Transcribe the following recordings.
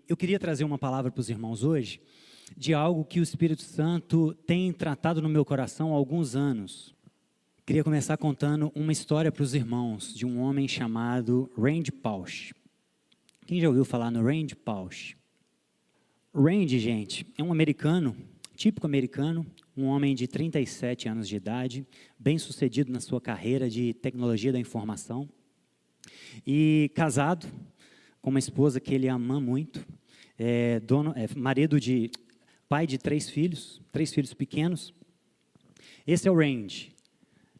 Eu queria trazer uma palavra para os irmãos hoje, de algo que o Espírito Santo tem tratado no meu coração há alguns anos. Queria começar contando uma história para os irmãos, de um homem chamado Randy Pausch. Quem já ouviu falar no Randy Pausch? Randy, gente, é um americano, típico americano, um homem de 37 anos de idade, bem-sucedido na sua carreira de tecnologia da informação, e casado com uma esposa que ele ama muito, pai de três filhos pequenos. Esse é o Randy.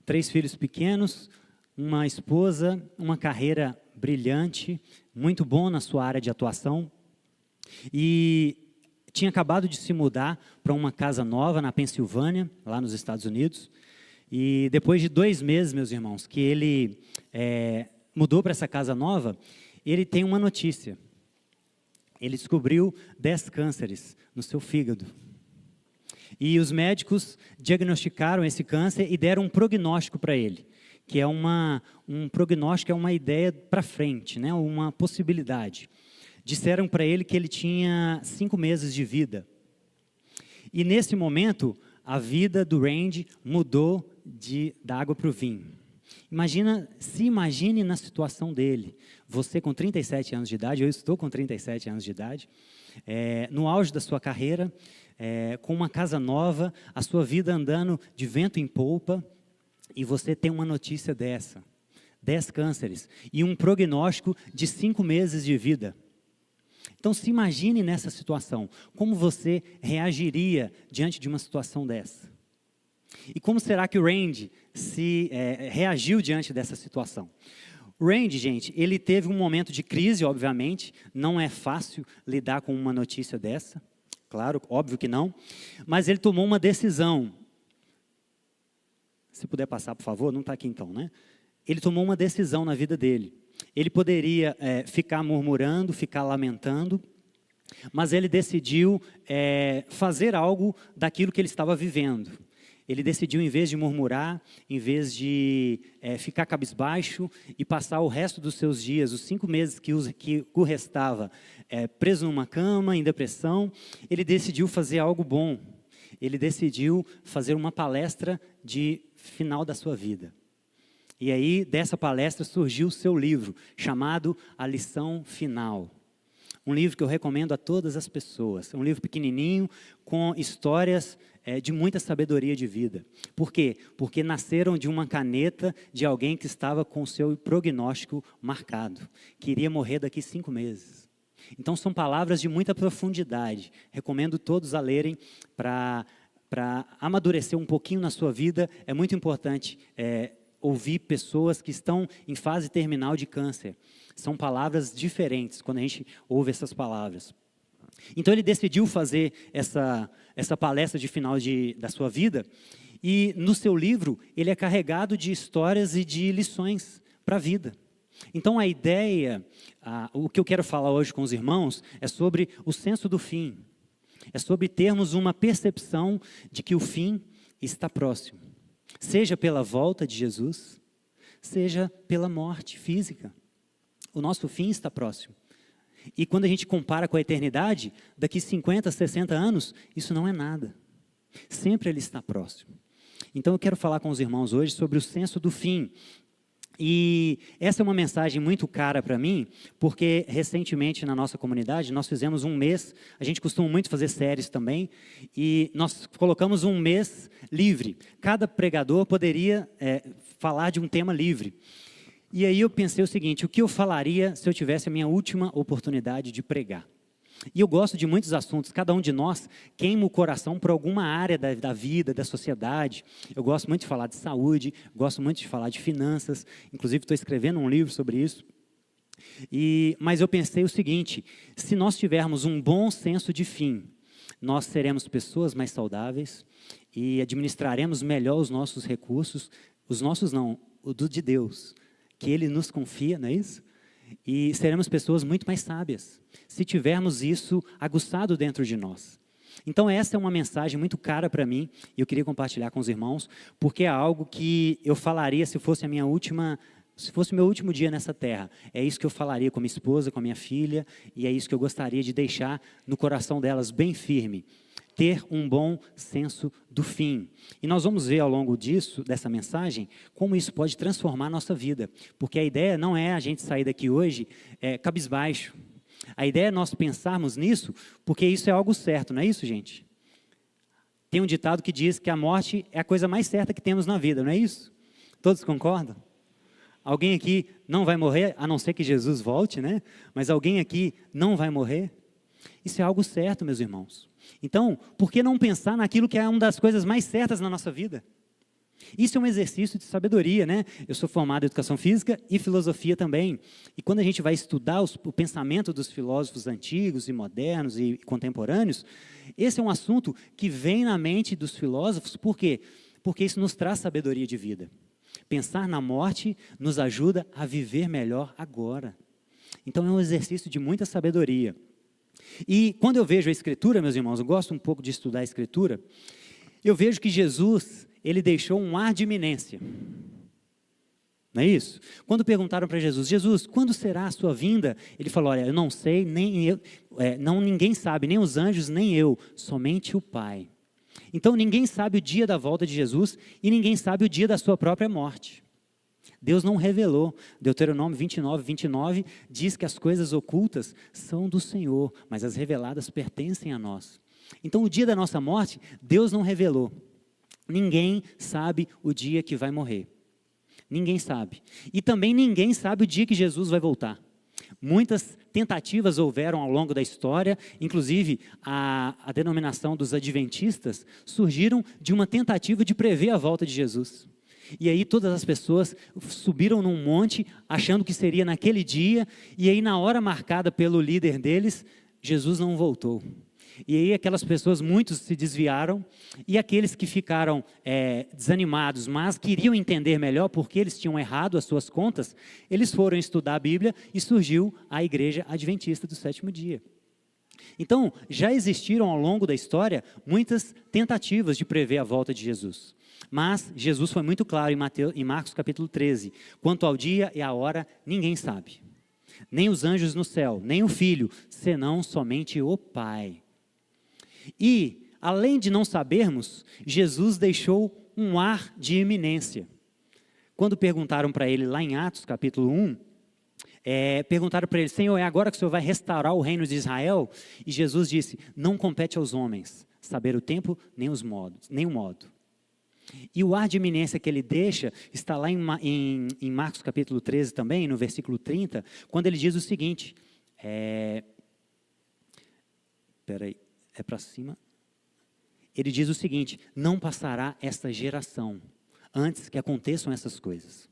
3 filhos pequenos, uma esposa, uma carreira brilhante, muito bom na sua área de atuação. E tinha acabado de se mudar para uma casa nova na Pensilvânia, lá nos Estados Unidos. E depois de 2 meses, meus irmãos, que ele mudou para essa casa nova, ele tem uma notícia. Ele descobriu 10 cânceres no seu fígado. E os médicos diagnosticaram esse câncer e deram um prognóstico para ele, que é um prognóstico, é uma ideia para frente, né? Uma possibilidade. Disseram para ele que ele tinha 5 meses de vida. E nesse momento, a vida do Randy mudou da água para o vinho. Imagine na situação dele. Você com 37 anos de idade, eu estou com 37 anos de idade, no auge da sua carreira, com uma casa nova, a sua vida andando de vento em polpa, e você tem uma notícia dessa, 10 cânceres, e um prognóstico de 5 meses de vida. Então, se imagine nessa situação, como você reagiria diante de uma situação dessa? E como será que o Randy reagiu diante dessa situação? O Randy, gente, ele teve um momento de crise, obviamente, não é fácil lidar com uma notícia dessa, claro, óbvio que não, mas ele tomou uma decisão. Se puder passar, por favor, não está aqui então, né? Ele tomou uma decisão na vida dele. Ele poderia ficar murmurando, ficar lamentando, mas ele decidiu fazer algo daquilo que ele estava vivendo. Ele decidiu, em vez de murmurar, em vez de ficar cabisbaixo e passar o resto dos seus dias, os 5 meses que o restava, preso numa cama, em depressão, ele decidiu fazer algo bom. Ele decidiu fazer uma palestra de final da sua vida. E aí, dessa palestra, surgiu o seu livro, chamado A Lição Final. Um livro que eu recomendo a todas as pessoas. É um livro pequenininho, com histórias de muita sabedoria de vida. Por quê? Porque nasceram de uma caneta de alguém que estava com o seu prognóstico marcado, que iria morrer daqui 5 meses. Então, são palavras de muita profundidade. Recomendo todos a lerem para amadurecer um pouquinho na sua vida. É muito importante ouvir pessoas que estão em fase terminal de câncer. São palavras diferentes quando a gente ouve essas palavras. Então ele decidiu fazer essa palestra de final da sua vida, e no seu livro ele é carregado de histórias e de lições para a vida. Então a ideia, o que eu quero falar hoje com os irmãos, é sobre o senso do fim. É sobre termos uma percepção de que o fim está próximo. Seja pela volta de Jesus, seja pela morte física. O nosso fim está próximo. E quando a gente compara com a eternidade, daqui 50, 60 anos, isso não é nada. Sempre ele está próximo. Então eu quero falar com os irmãos hoje sobre o senso do fim. E essa é uma mensagem muito cara para mim, porque recentemente na nossa comunidade nós fizemos um mês, a gente costuma muito fazer séries também, e nós colocamos um mês livre. Cada pregador poderia falar de um tema livre. E aí eu pensei o seguinte: o que eu falaria se eu tivesse a minha última oportunidade de pregar? E eu gosto de muitos assuntos, cada um de nós queima o coração por alguma área da vida, da sociedade. Eu gosto muito de falar de saúde, gosto muito de falar de finanças, inclusive estou escrevendo um livro sobre isso. Mas eu pensei o seguinte: se nós tivermos um bom senso de fim, nós seremos pessoas mais saudáveis e administraremos melhor os nossos recursos, os nossos não, o de Deus, que Ele nos confia, não é isso? E seremos pessoas muito mais sábias, se tivermos isso aguçado dentro de nós. Então essa é uma mensagem muito cara para mim, e eu queria compartilhar com os irmãos, porque é algo que eu falaria se fosse a minha última Se fosse o meu último dia nessa terra, é isso que eu falaria com a minha esposa, com a minha filha, e é isso que eu gostaria de deixar no coração delas bem firme. Ter um bom senso do fim. E nós vamos ver ao longo dessa mensagem, como isso pode transformar a nossa vida. Porque a ideia não é a gente sair daqui hoje cabisbaixo. A ideia é nós pensarmos nisso, porque isso é algo certo, não é isso, gente? Tem um ditado que diz que a morte é a coisa mais certa que temos na vida, não é isso? Todos concordam? Alguém aqui não vai morrer, a não ser que Jesus volte, né? Mas alguém aqui não vai morrer? Isso é algo certo, meus irmãos. Então, por que não pensar naquilo que é uma das coisas mais certas na nossa vida? Isso é um exercício de sabedoria, né? Eu sou formado em educação física e filosofia também. E quando a gente vai estudar o pensamento dos filósofos antigos e modernos e contemporâneos, esse é um assunto que vem na mente dos filósofos, por quê? Porque isso nos traz sabedoria de vida. Pensar na morte nos ajuda a viver melhor agora. Então é um exercício de muita sabedoria. E quando eu vejo a Escritura, meus irmãos, eu gosto um pouco de estudar a Escritura, eu vejo que Jesus, ele deixou um ar de iminência. Não é isso? Quando perguntaram para Jesus, Jesus, quando será a sua vinda? Ele falou, olha, eu não sei, nem eu, ninguém sabe, nem os anjos, nem eu, somente o Pai. Então ninguém sabe o dia da volta de Jesus e ninguém sabe o dia da sua própria morte. Deus não revelou. Deuteronômio 29 diz que as coisas ocultas são do Senhor, mas as reveladas pertencem a nós. Então o dia da nossa morte, Deus não revelou. Ninguém sabe o dia que vai morrer. Ninguém sabe. E também ninguém sabe o dia que Jesus vai voltar. Muitas tentativas houveram ao longo da história, inclusive a denominação dos adventistas surgiram de uma tentativa de prever a volta de Jesus. E aí todas as pessoas subiram num monte achando que seria naquele dia, e aí na hora marcada pelo líder deles, Jesus não voltou. E aí aquelas pessoas, muitos se desviaram, e aqueles que ficaram desanimados, mas queriam entender melhor porque eles tinham errado as suas contas, eles foram estudar a Bíblia e surgiu a Igreja Adventista do Sétimo Dia. Então, já existiram ao longo da história muitas tentativas de prever a volta de Jesus. Mas Jesus foi muito claro em Marcos capítulo 13, quanto ao dia e a hora, ninguém sabe. Nem os anjos no céu, nem o Filho, senão somente o Pai. E, além de não sabermos, Jesus deixou um ar de iminência. Quando perguntaram para ele, lá em Atos, capítulo 1, perguntaram para ele, Senhor, é agora que o Senhor vai restaurar o reino de Israel? E Jesus disse, não compete aos homens saber o tempo, nem o modo. E o ar de iminência que ele deixa, está lá em Marcos capítulo 13 também, no versículo 30, quando ele diz o seguinte, para cima. Ele diz o seguinte, não passará esta geração antes que aconteçam essas coisas.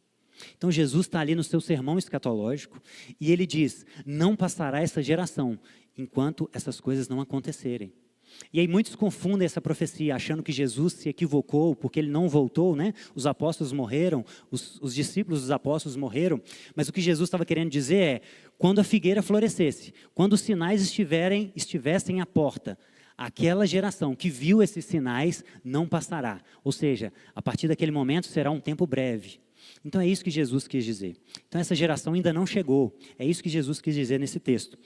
Então Jesus está ali no seu sermão escatológico e ele diz, não passará essa geração enquanto essas coisas não acontecerem. E aí muitos confundem essa profecia, achando que Jesus se equivocou porque ele não voltou, né? Os apóstolos morreram, os discípulos dos apóstolos morreram, mas o que Jesus estava querendo dizer é, quando a figueira florescesse, quando os sinais estivessem à porta, aquela geração que viu esses sinais não passará. Ou seja, a partir daquele momento será um tempo breve. Então é isso que Jesus quis dizer. Então essa geração ainda não chegou. É isso que Jesus quis dizer nesse texto.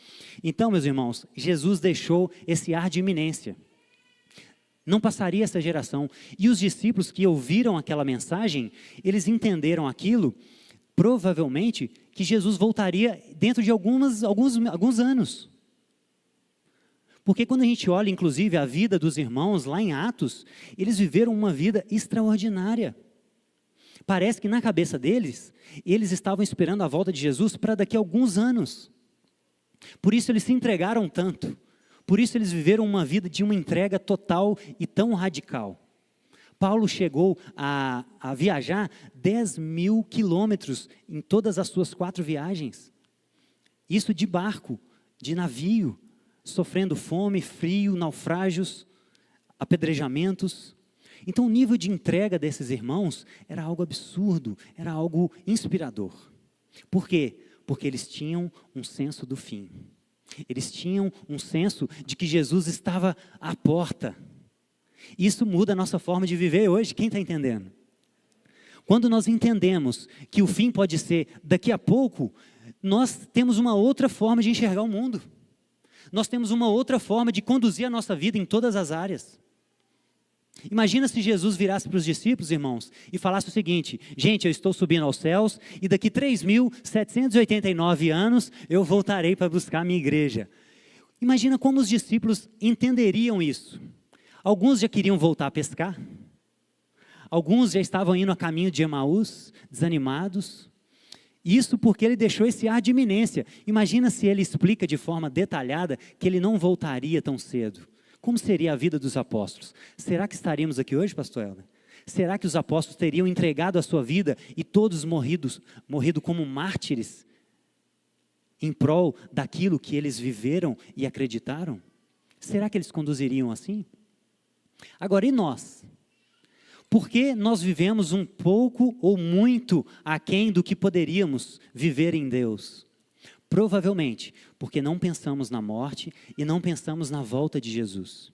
Então, meus irmãos, Jesus deixou esse ar de iminência. Não passaria essa geração. E os discípulos que ouviram aquela mensagem, eles entenderam aquilo, provavelmente, que Jesus voltaria dentro de alguns anos. Porque quando a gente olha, inclusive, a vida dos irmãos lá em Atos, eles viveram uma vida extraordinária. Parece que na cabeça deles, eles estavam esperando a volta de Jesus para daqui a alguns anos. Por isso eles se entregaram tanto. Por isso eles viveram uma vida de uma entrega total e tão radical. Paulo chegou a viajar 10.000 quilômetros em todas as suas 4 viagens. Isso de barco, de navio, sofrendo fome, frio, naufrágios, apedrejamentos. Então o nível de entrega desses irmãos era algo absurdo, era algo inspirador. Por quê? Porque eles tinham um senso do fim. Eles tinham um senso de que Jesus estava à porta. Isso muda a nossa forma de viver hoje, quem está entendendo? Quando nós entendemos que o fim pode ser daqui a pouco, nós temos uma outra forma de enxergar o mundo. Nós temos uma outra forma de conduzir a nossa vida em todas as áreas. Imagina se Jesus virasse para os discípulos, irmãos, e falasse o seguinte: gente, eu estou subindo aos céus e daqui 3.789 anos eu voltarei para buscar a minha igreja. Imagina como os discípulos entenderiam isso. Alguns já queriam voltar a pescar. Alguns já estavam indo a caminho de Emaús, desanimados. Isso porque ele deixou esse ar de iminência. Imagina se ele explica de forma detalhada que ele não voltaria tão cedo. Como seria a vida dos apóstolos? Será que estaríamos aqui hoje, pastor Helder? Será que os apóstolos teriam entregado a sua vida e todos morrido como mártires em prol daquilo que eles viveram e acreditaram? Será que eles conduziriam assim? Agora, e nós? Por que nós vivemos um pouco ou muito aquém do que poderíamos viver em Deus? Provavelmente, porque não pensamos na morte e não pensamos na volta de Jesus.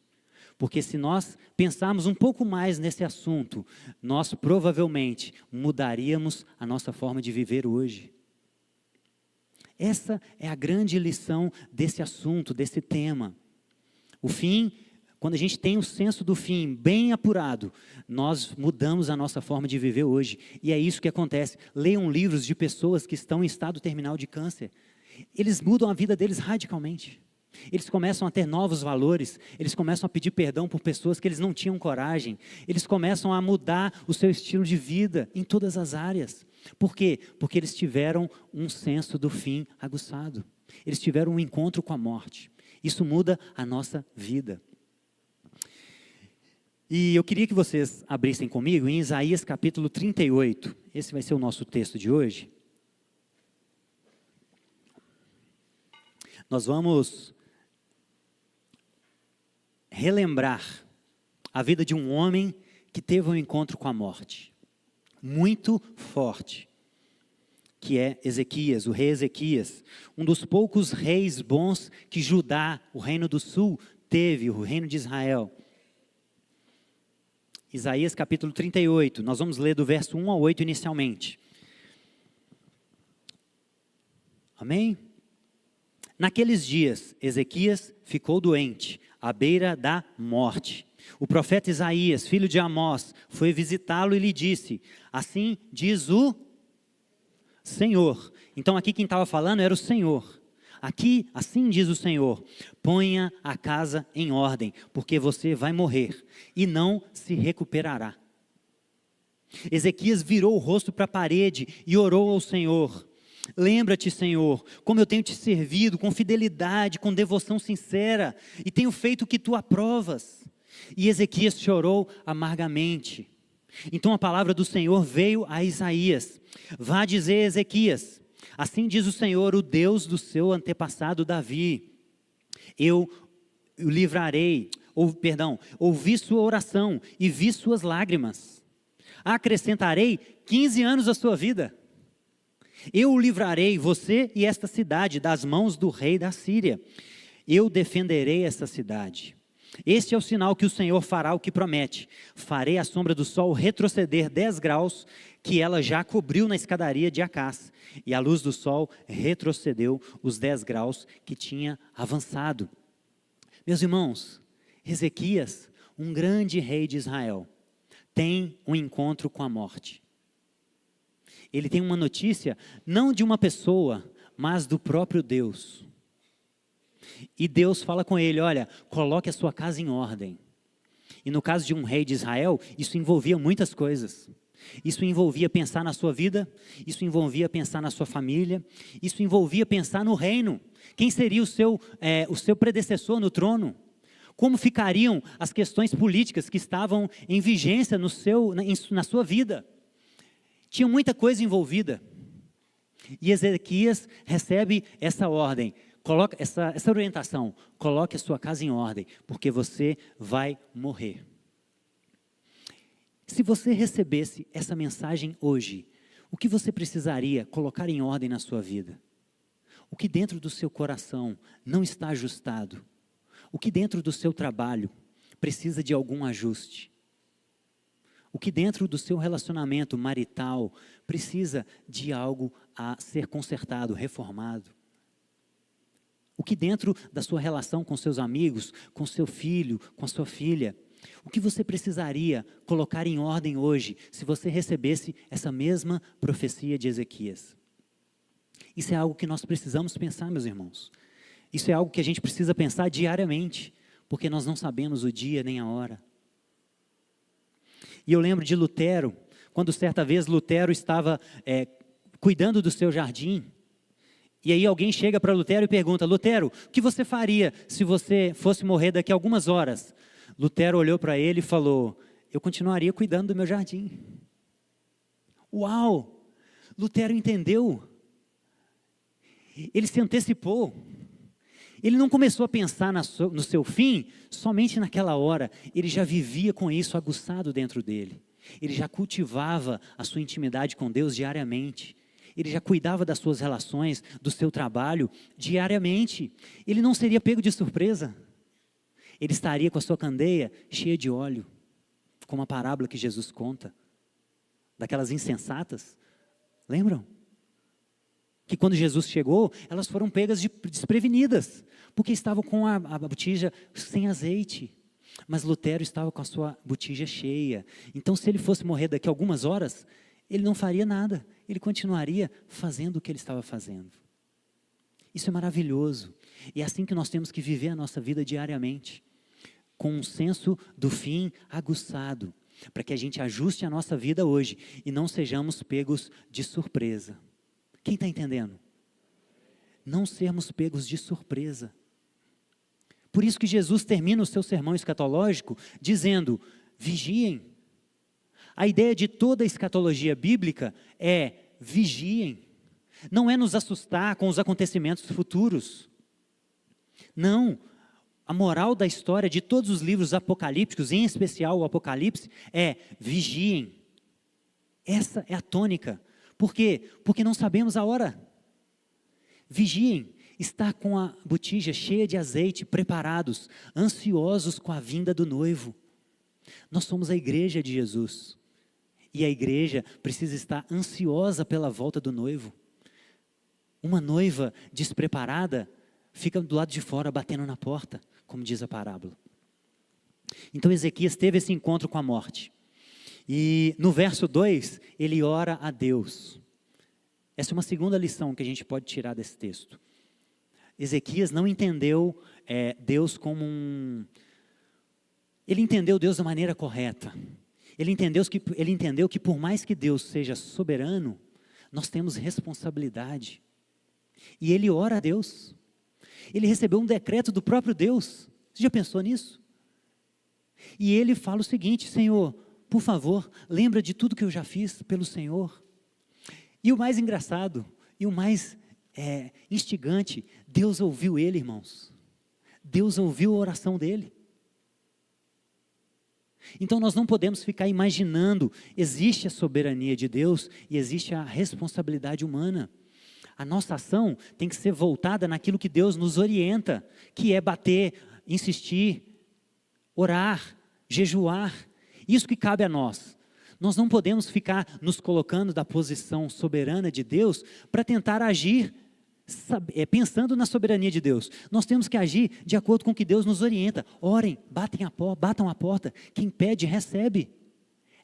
Porque se nós pensarmos um pouco mais nesse assunto, nós provavelmente mudaríamos a nossa forma de viver hoje. Essa é a grande lição desse assunto, desse tema. O fim, quando a gente tem o senso do fim bem apurado, nós mudamos a nossa forma de viver hoje. E é isso que acontece. Leiam livros de pessoas que estão em estado terminal de câncer. Eles mudam a vida deles radicalmente. Eles começam a ter novos valores, eles começam a pedir perdão por pessoas que eles não tinham coragem, eles começam a mudar o seu estilo de vida em todas as áreas. Por quê? Porque eles tiveram um senso do fim aguçado. Eles tiveram um encontro com a morte. Isso muda a nossa vida. E eu queria que vocês abrissem comigo em Isaías capítulo 38. Esse vai ser o nosso texto de hoje. Nós vamos relembrar a vida de um homem que teve um encontro com a morte, muito forte, que é Ezequias, o rei Ezequias, um dos poucos reis bons que Judá, o reino do sul, teve, o reino de Israel. Isaías capítulo 38, nós vamos ler do verso 1 ao 8 inicialmente. Amém? Naqueles dias, Ezequias ficou doente, à beira da morte. O profeta Isaías, filho de Amós, foi visitá-lo e lhe disse: assim diz o Senhor. Então aqui quem estava falando era o Senhor. Aqui, assim diz o Senhor: ponha a casa em ordem, porque você vai morrer e não se recuperará. Ezequias virou o rosto para a parede e orou ao Senhor: lembra-te, Senhor, como eu tenho te servido com fidelidade, com devoção sincera, e tenho feito o que tu aprovas. E Ezequias chorou amargamente. Então a palavra do Senhor veio a Isaías: vá dizer a Ezequias, assim diz o Senhor, o Deus do seu antepassado Davi, eu o livrarei, ouvi sua oração e vi suas lágrimas, acrescentarei 15 anos à sua vida. Eu o livrarei, você e esta cidade, das mãos do rei da Síria. Eu defenderei esta cidade. Este é o sinal que o Senhor fará o que promete. Farei a sombra do sol retroceder 10 graus, que ela já cobriu na escadaria de Acás. E a luz do sol retrocedeu os 10 graus que tinha avançado. Meus irmãos, Ezequias, um grande rei de Israel, tem um encontro com a morte. Ele tem uma notícia, não de uma pessoa, mas do próprio Deus. E Deus fala com ele: olha, coloque a sua casa em ordem. E no caso de um rei de Israel, isso envolvia muitas coisas. Isso envolvia pensar na sua vida, isso envolvia pensar na sua família, isso envolvia pensar no reino. Quem seria o seu predecessor no trono? Como ficariam as questões políticas que estavam em vigência na sua vida? Tinha muita coisa envolvida. E Ezequias recebe essa ordem, coloca essa orientação: coloque a sua casa em ordem, porque você vai morrer. Se você recebesse essa mensagem hoje, o que você precisaria colocar em ordem na sua vida? O que dentro do seu coração não está ajustado? O que dentro do seu trabalho precisa de algum ajuste? O que dentro do seu relacionamento marital precisa de algo a ser consertado, reformado? O que dentro da sua relação com seus amigos, com seu filho, com a sua filha, o que você precisaria colocar em ordem hoje, se você recebesse essa mesma profecia de Ezequias? Isso é algo que nós precisamos pensar, meus irmãos. Isso é algo que a gente precisa pensar diariamente, porque nós não sabemos o dia nem a hora. E eu lembro de Lutero, quando certa vez Lutero estava cuidando do seu jardim, e aí alguém chega para Lutero e pergunta: Lutero, o que você faria se você fosse morrer daqui a algumas horas? Lutero olhou para ele e falou: eu continuaria cuidando do meu jardim. Uau! Lutero entendeu. Ele se antecipou. Ele não começou a pensar no seu fim somente naquela hora. Ele já vivia com isso aguçado dentro dele. Ele já cultivava a sua intimidade com Deus diariamente. Ele já cuidava das suas relações, do seu trabalho diariamente. Ele não seria pego de surpresa. Ele estaria com a sua candeia cheia de óleo, como a parábola que Jesus conta, daquelas insensatas. Lembram? Que quando Jesus chegou, elas foram pegas desprevenidas, porque estavam com a botija sem azeite. Mas Lutero estava com a sua botija cheia. Então, se ele fosse morrer daqui a algumas horas, ele não faria nada. Ele continuaria fazendo o que ele estava fazendo. Isso é maravilhoso. E é assim que nós temos que viver a nossa vida diariamente, com um senso do fim aguçado, para que a gente ajuste a nossa vida hoje e não sejamos pegos de surpresa. Quem está entendendo? Não sermos pegos de surpresa. Por isso que Jesus termina o seu sermão escatológico dizendo: vigiem. A ideia de toda a escatologia bíblica é vigiem. Não é nos assustar com os acontecimentos futuros. Não. A moral da história de todos os livros apocalípticos, em especial o Apocalipse, é vigiem. Essa é a tônica. Por quê? Porque não sabemos a hora. Vigiem. Está com a botija cheia de azeite, preparados, ansiosos com a vinda do noivo. Nós somos a igreja de Jesus. E a igreja precisa estar ansiosa pela volta do noivo. Uma noiva despreparada fica do lado de fora batendo na porta, como diz a parábola. Então Ezequias teve esse encontro com a morte. E no verso 2, ele ora a Deus. Essa é uma segunda lição que a gente pode tirar desse texto. Ezequias não entendeu Deus como Ele entendeu Deus da maneira correta. Ele entendeu que por mais que Deus seja soberano, nós temos responsabilidade. E ele ora a Deus. Ele recebeu um decreto do próprio Deus. Você já pensou nisso? E ele fala o seguinte: Senhor, por favor, lembra de tudo que eu já fiz pelo Senhor. E o mais engraçado, e o mais instigante, Deus ouviu ele, irmãos. Deus ouviu a oração dele. Então nós não podemos ficar imaginando, existe a soberania de Deus e existe a responsabilidade humana. A nossa ação tem que ser voltada naquilo que Deus nos orienta, que é bater, insistir, orar, jejuar. Isso que cabe a nós. Nós não podemos ficar nos colocando da posição soberana de Deus para tentar agir pensando na soberania de Deus. Nós temos que agir de acordo com o que Deus nos orienta. Orem, batam a porta. Quem pede, recebe.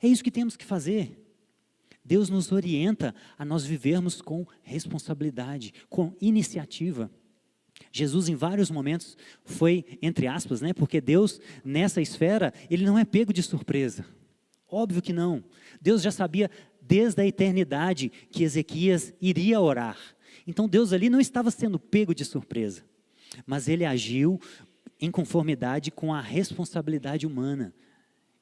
É isso que temos que fazer. Deus nos orienta a nós vivermos com responsabilidade, com iniciativa. Jesus em vários momentos foi, entre aspas, porque Deus nessa esfera, Ele não é pego de surpresa. Óbvio que não. Deus já sabia desde a eternidade que Ezequias iria orar. Então Deus ali não estava sendo pego de surpresa, mas Ele agiu em conformidade com a responsabilidade humana.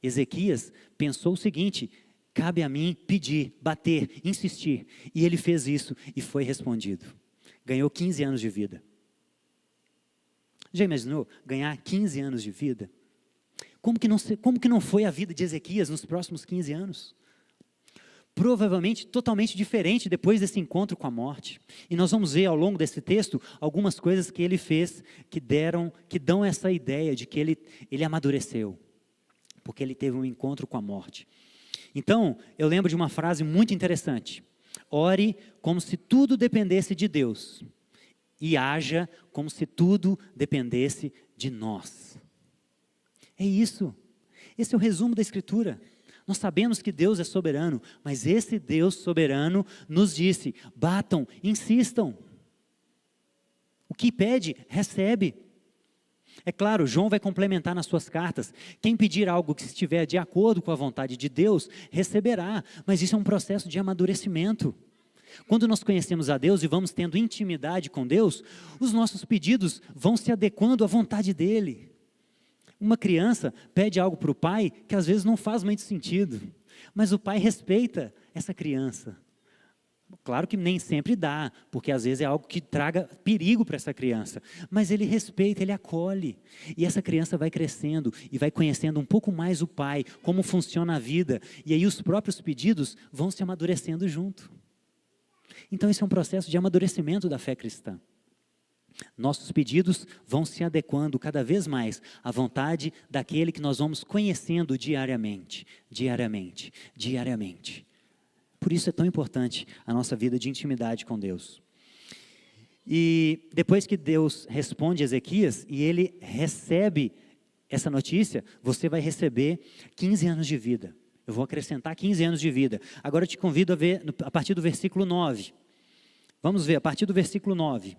Ezequias pensou o seguinte: cabe a mim pedir, bater, insistir. E ele fez isso e foi respondido. Ganhou 15 anos de vida. Já imaginou ganhar 15 anos de vida? Como que não foi a vida de Ezequias nos próximos 15 anos? Provavelmente totalmente diferente depois desse encontro com a morte. E nós vamos ver ao longo desse texto algumas coisas que ele fez que dão essa ideia de que ele amadureceu, porque ele teve um encontro com a morte. Então, eu lembro de uma frase muito interessante: ore como se tudo dependesse de Deus e haja como se tudo dependesse de nós. É isso. Esse é o resumo da Escritura. Nós sabemos que Deus é soberano, mas esse Deus soberano nos disse: batam, insistam. O que pede, recebe. É claro, João vai complementar nas suas cartas: quem pedir algo que estiver de acordo com a vontade de Deus, receberá. Mas isso é um processo de amadurecimento. Quando nós conhecemos a Deus e vamos tendo intimidade com Deus, os nossos pedidos vão se adequando à vontade dEle. Uma criança pede algo para o pai que às vezes não faz muito sentido, mas o pai respeita essa criança. Claro que nem sempre dá, porque às vezes é algo que traga perigo para essa criança, mas ele respeita, ele acolhe, e essa criança vai crescendo e vai conhecendo um pouco mais o pai, como funciona a vida, e aí os próprios pedidos vão se amadurecendo junto. Então esse é um processo de amadurecimento da fé cristã. Nossos pedidos vão se adequando cada vez mais à vontade daquele que nós vamos conhecendo diariamente. Por isso é tão importante a nossa vida de intimidade com Deus. E depois que Deus responde a Ezequias e ele recebe essa notícia, você vai receber 15 anos de vida. Eu vou acrescentar 15 anos de vida. Agora eu te convido a ver a partir do versículo 9. Vamos ver a partir do versículo 9.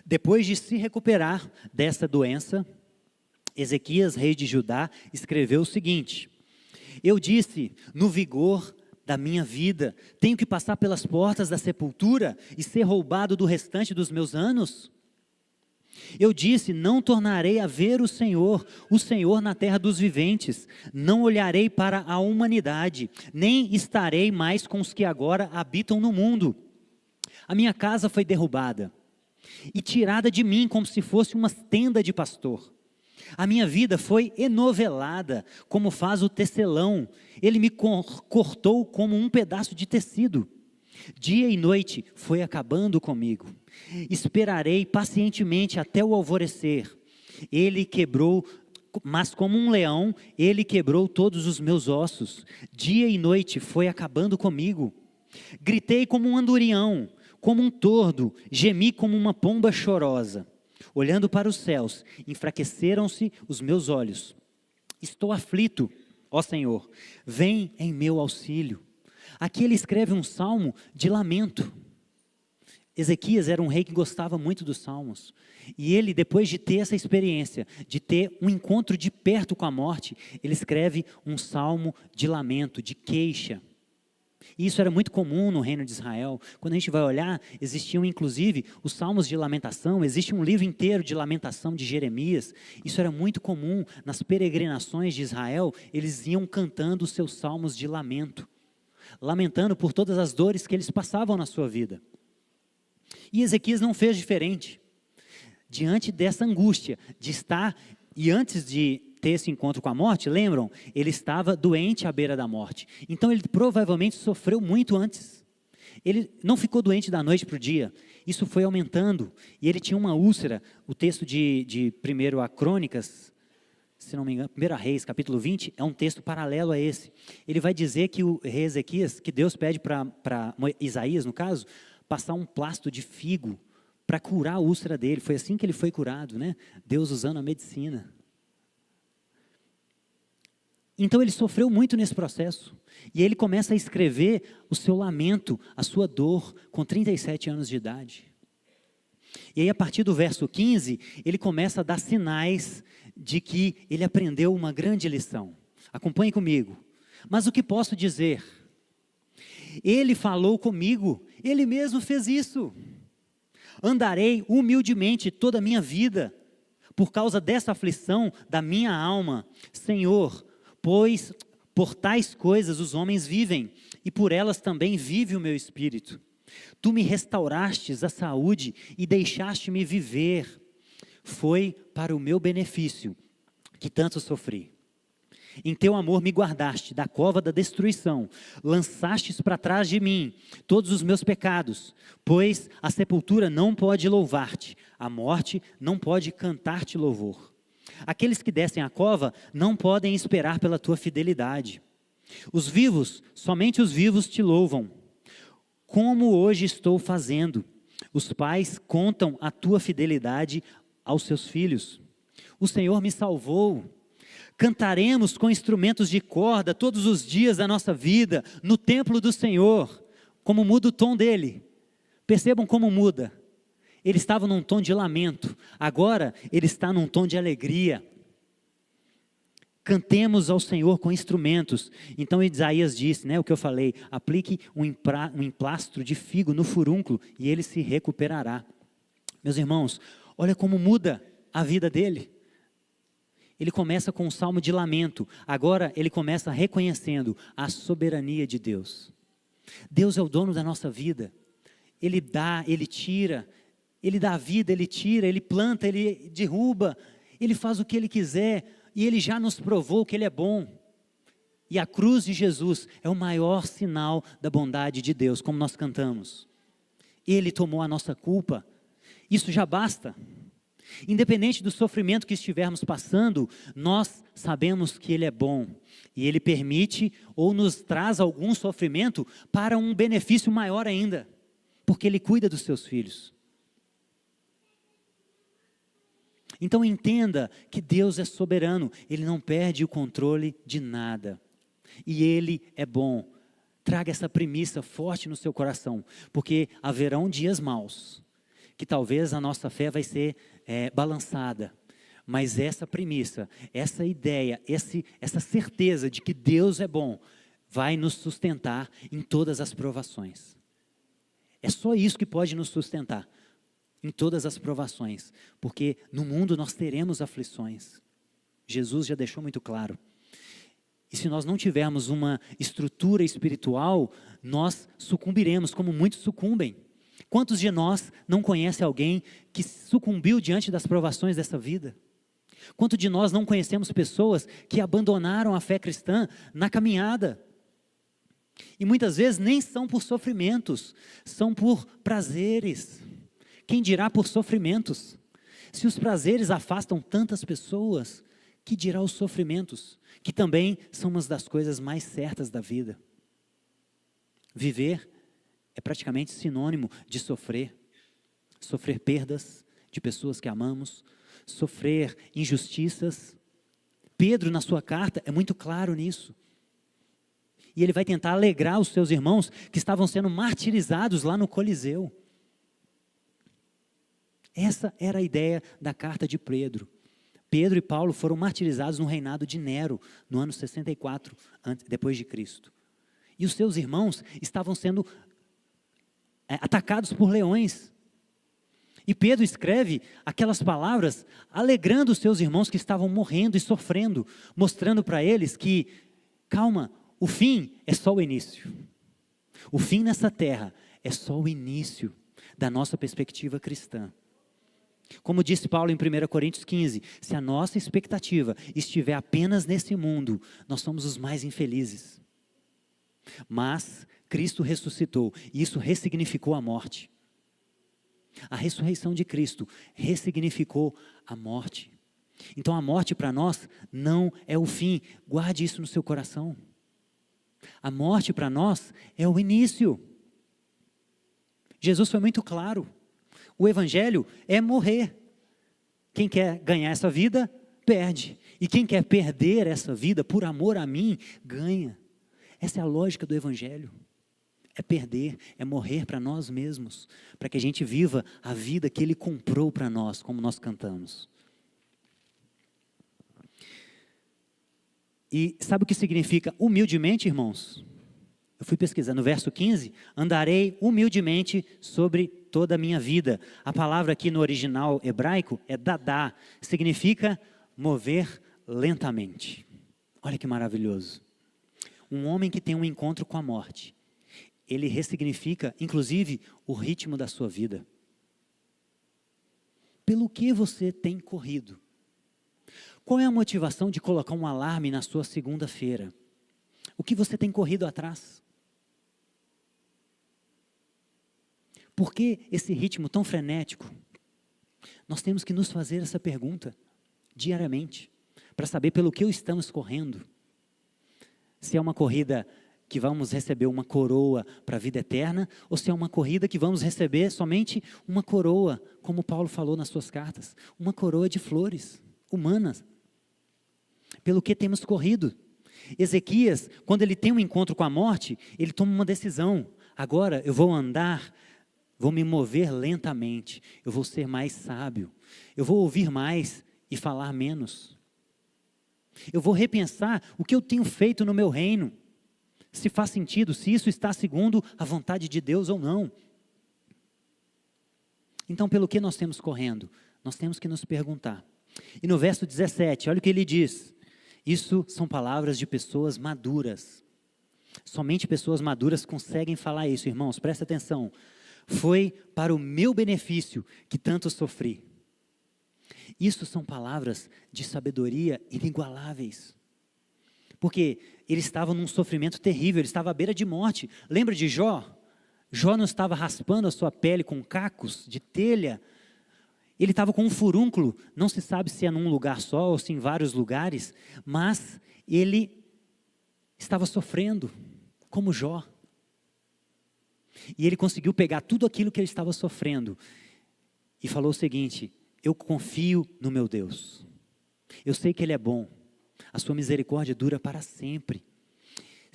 Depois de se recuperar dessa doença, Ezequias, rei de Judá, escreveu o seguinte: eu disse, no vigor da minha vida, tenho que passar pelas portas da sepultura e ser roubado do restante dos meus anos? Eu disse, não tornarei a ver o Senhor na terra dos viventes, não olharei para a humanidade, nem estarei mais com os que agora habitam no mundo. A minha casa foi derrubada e tirada de mim como se fosse uma tenda de pastor. A minha vida foi enovelada, como faz o tecelão. Ele me cortou como um pedaço de tecido. Dia e noite foi acabando comigo. Esperarei pacientemente até o alvorecer. Ele quebrou, mas como um leão, ele quebrou todos os meus ossos. Dia e noite foi acabando comigo. Gritei como um andorinhão, como um tordo, gemi como uma pomba chorosa. Olhando para os céus, enfraqueceram-se os meus olhos. Estou aflito, ó Senhor, vem em meu auxílio. Aqui ele escreve um salmo de lamento. Ezequias era um rei que gostava muito dos salmos. E ele, depois de ter essa experiência, de ter um encontro de perto com a morte, ele escreve um salmo de lamento, de queixa. E isso era muito comum no reino de Israel. Quando a gente vai olhar, existiam inclusive os salmos de lamentação, existe um livro inteiro de lamentação de Jeremias. Isso era muito comum nas peregrinações de Israel, eles iam cantando os seus salmos de lamento, lamentando por todas as dores que eles passavam na sua vida. E Ezequias não fez diferente. Diante dessa angústia de estar, e antes de ter esse encontro com a morte, lembram? Ele estava doente à beira da morte. Então ele provavelmente sofreu muito antes. Ele não ficou doente da noite para o dia. Isso foi aumentando. E ele tinha uma úlcera. O texto de 1 Crônicas, se não me engano, 1 Reis, capítulo 20, é um texto paralelo a esse. Ele vai dizer que o rei Ezequias, que Deus pede para Isaías, no caso, passar um plasto de figo para curar a úlcera dele. Foi assim que ele foi curado, né? Deus usando a medicina. Então ele sofreu muito nesse processo, e ele começa a escrever o seu lamento, a sua dor, com 37 anos de idade. E aí a partir do verso 15, ele começa a dar sinais de que ele aprendeu uma grande lição. Acompanhe comigo. Mas o que posso dizer? Ele falou comigo, ele mesmo fez isso. Andarei humildemente toda a minha vida, por causa dessa aflição da minha alma. Senhor, pois por tais coisas os homens vivem, e por elas também vive o meu espírito. Tu me restaurastes a saúde e deixaste-me viver. Foi para o meu benefício que tanto sofri. Em teu amor me guardaste da cova da destruição, lançastes para trás de mim todos os meus pecados, pois a sepultura não pode louvar-te, a morte não pode cantar-te louvor. Aqueles que descem à cova não podem esperar pela tua fidelidade. Os vivos, somente os vivos te louvam. Como hoje estou fazendo. Os pais contam a tua fidelidade aos seus filhos. O Senhor me salvou. Cantaremos com instrumentos de corda todos os dias da nossa vida, no templo do Senhor. Como muda o tom dele. Percebam como muda. Ele estava num tom de lamento, agora ele está num tom de alegria. Cantemos ao Senhor com instrumentos. Então Isaías disse, o que eu falei, aplique um emplastro de figo no furúnculo e ele se recuperará. Meus irmãos, olha como muda a vida dele. Ele começa com um salmo de lamento, agora ele começa reconhecendo a soberania de Deus. Deus é o dono da nossa vida, Ele dá, Ele tira, Ele dá vida, Ele tira, Ele planta, Ele derruba, Ele faz o que Ele quiser, e Ele já nos provou que Ele é bom. E a cruz de Jesus é o maior sinal da bondade de Deus, como nós cantamos. Ele tomou a nossa culpa, isso já basta. Independente do sofrimento que estivermos passando, nós sabemos que Ele é bom. E Ele permite ou nos traz algum sofrimento para um benefício maior ainda. Porque Ele cuida dos seus filhos. Então entenda que Deus é soberano. Ele não perde o controle de nada. E Ele é bom. Traga essa premissa forte no seu coração. Porque haverão dias maus. Que talvez a nossa fé vai ser balançada, mas essa premissa, essa ideia, essa certeza de que Deus é bom, vai nos sustentar em todas as provações. É só isso que pode nos sustentar, em todas as provações, porque no mundo nós teremos aflições, Jesus já deixou muito claro, e se nós não tivermos uma estrutura espiritual, nós sucumbiremos, como muitos sucumbem. Quantos de nós não conhecem alguém que sucumbiu diante das provações dessa vida? Quantos de nós não conhecemos pessoas que abandonaram a fé cristã na caminhada? E muitas vezes nem são por sofrimentos, são por prazeres. Quem dirá por sofrimentos? Se os prazeres afastam tantas pessoas, que dirá os sofrimentos? Que também são uma das coisas mais certas da vida. Viver é praticamente sinônimo de sofrer. Sofrer perdas de pessoas que amamos, sofrer injustiças. Pedro, na sua carta, é muito claro nisso. E ele vai tentar alegrar os seus irmãos que estavam sendo martirizados lá no Coliseu. Essa era a ideia da carta de Pedro. Pedro e Paulo foram martirizados no reinado de Nero, no ano 64, depois de Cristo. E os seus irmãos estavam sendo atacados por leões. E Pedro escreve aquelas palavras alegrando os seus irmãos que estavam morrendo e sofrendo, mostrando para eles que, calma, o fim é só o início. O fim nessa terra é só o início da nossa perspectiva cristã. Como disse Paulo em 1 Coríntios 15, se a nossa expectativa estiver apenas nesse mundo, nós somos os mais infelizes. Mas Cristo ressuscitou e isso ressignificou a morte. A ressurreição de Cristo ressignificou a morte. Então a morte para nós não é o fim, guarde isso no seu coração. A morte para nós é o início. Jesus foi muito claro. O evangelho é morrer. Quem quer ganhar essa vida, perde. E quem quer perder essa vida por amor a mim, ganha. Essa é a lógica do evangelho. É perder, é morrer para nós mesmos, para que a gente viva a vida que Ele comprou para nós, como nós cantamos. E sabe o que significa humildemente, irmãos? Eu fui pesquisar no verso 15, andarei humildemente sobre toda a minha vida. A palavra aqui no original hebraico é dadá, significa mover lentamente. Olha que maravilhoso. Um homem que tem um encontro com a morte, ele ressignifica, inclusive, o ritmo da sua vida. Pelo que você tem corrido? Qual é a motivação de colocar um alarme na sua segunda-feira? O que você tem corrido atrás? Por que esse ritmo tão frenético? Nós temos que nos fazer essa pergunta. diariamente, para saber pelo que estamos correndo. Se é uma corrida que vamos receber uma coroa para a vida eterna, ou se é uma corrida que vamos receber somente uma coroa, como Paulo falou nas suas cartas, uma coroa de flores humanas. Pelo que temos corrido. Ezequias, quando ele tem um encontro com a morte, ele toma uma decisão. Agora eu vou andar, vou me mover lentamente, eu vou ser mais sábio, eu vou ouvir mais e falar menos. Eu vou repensar o que eu tenho feito no meu reino, se faz sentido, se isso está segundo a vontade de Deus ou não. Então, pelo que nós temos correndo? Nós temos que nos perguntar. E no verso 17, olha o que ele diz. Isso são palavras de pessoas maduras. Somente pessoas maduras conseguem falar isso, irmãos, presta atenção. Foi para o meu benefício que tanto sofri. Isso são palavras de sabedoria inigualáveis. Porque ele estava num sofrimento terrível, ele estava à beira de morte. Lembra de Jó? Jó não estava raspando a sua pele com cacos de telha. Ele estava com um furúnculo, não se sabe se é num lugar só ou se em vários lugares, mas ele estava sofrendo, como Jó. E ele conseguiu pegar tudo aquilo que ele estava sofrendo e falou o seguinte: eu confio no meu Deus. Eu sei que Ele é bom. A sua misericórdia dura para sempre.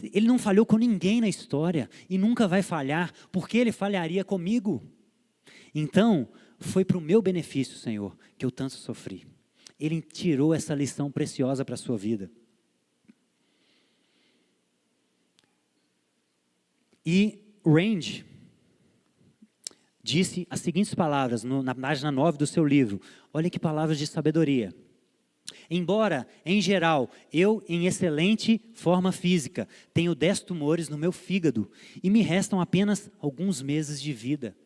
Ele não falhou com ninguém na história e nunca vai falhar, porque Ele falharia comigo. Então, foi para o meu benefício, Senhor, que eu tanto sofri. Ele tirou essa lição preciosa para a sua vida. E Randy disse as seguintes palavras na página 9 do seu livro. Olha que palavras de sabedoria. Embora, em geral, eu em excelente forma física, tenho 10 tumores no meu fígado e me restam apenas alguns meses de vida.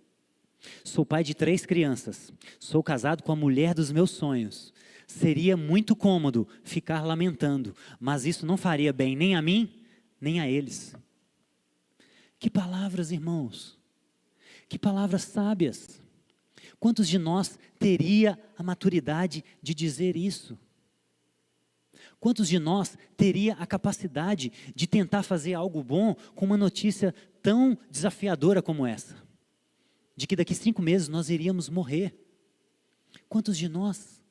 Sou pai de 3 crianças, sou casado com a mulher dos meus sonhos. Seria muito cômodo ficar lamentando, mas isso não faria bem nem a mim, nem a eles. Que palavras, irmãos, que palavras sábias. Quantos de nós teria a maturidade de dizer isso? Quantos de nós teria a capacidade de tentar fazer algo bom com uma notícia tão desafiadora como essa? De que daqui 5 meses nós iríamos morrer. Quantos de nós?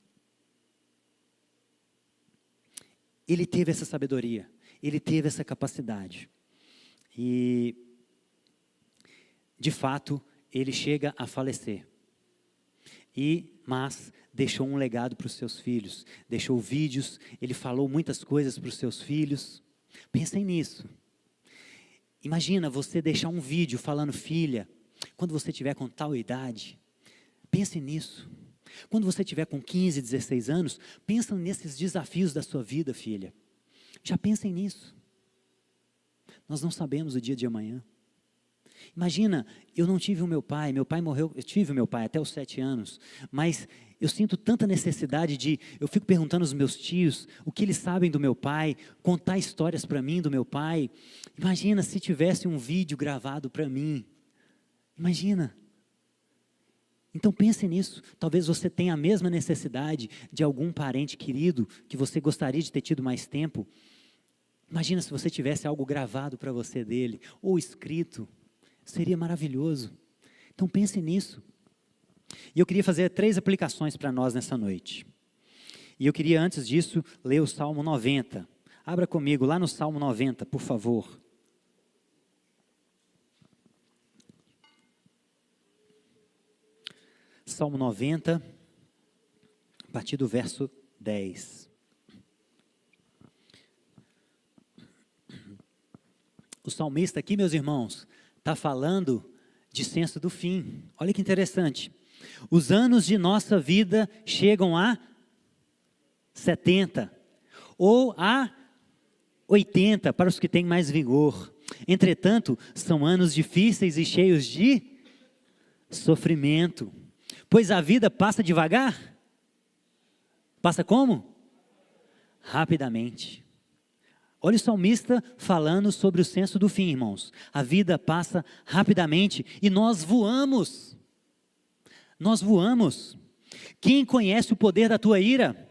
Ele teve essa sabedoria, ele teve essa capacidade. E, de fato, ele chega a falecer. Mas deixou um legado para os seus filhos, deixou vídeos, ele falou muitas coisas para os seus filhos. Pensem nisso. Imagina você deixar um vídeo falando: filha, quando você tiver com tal idade, pense nisso. Quando você tiver com 15, 16 anos, pensa nesses desafios da sua vida, filha. Já pensem nisso. Nós não sabemos o dia de amanhã. Imagina, eu não tive o meu pai morreu, eu tive o meu pai até os 7 anos, mas eu sinto tanta necessidade eu fico perguntando aos meus tios o que eles sabem do meu pai, contar histórias para mim do meu pai. Imagina se tivesse um vídeo gravado para mim, imagina. Então pense nisso, talvez você tenha a mesma necessidade de algum parente querido, que você gostaria de ter tido mais tempo. Imagina se você tivesse algo gravado para você dele, ou escrito. Seria maravilhoso. Então pense nisso. E eu queria fazer 3 aplicações para nós nessa noite. E eu queria, antes disso, ler o Salmo 90. Abra comigo lá no Salmo 90, por favor. Salmo 90, a partir do verso 10. O salmista aqui, meus irmãos, está falando de senso do fim. Olha que interessante. Os anos de nossa vida chegam a 70 ou a 80 para os que têm mais vigor. Entretanto, são anos difíceis e cheios de sofrimento. Pois a vida passa devagar. Passa como? Rapidamente. Olha o salmista falando sobre o senso do fim, irmãos. A vida passa rapidamente e nós voamos. Nós voamos. Quem conhece o poder da tua ira?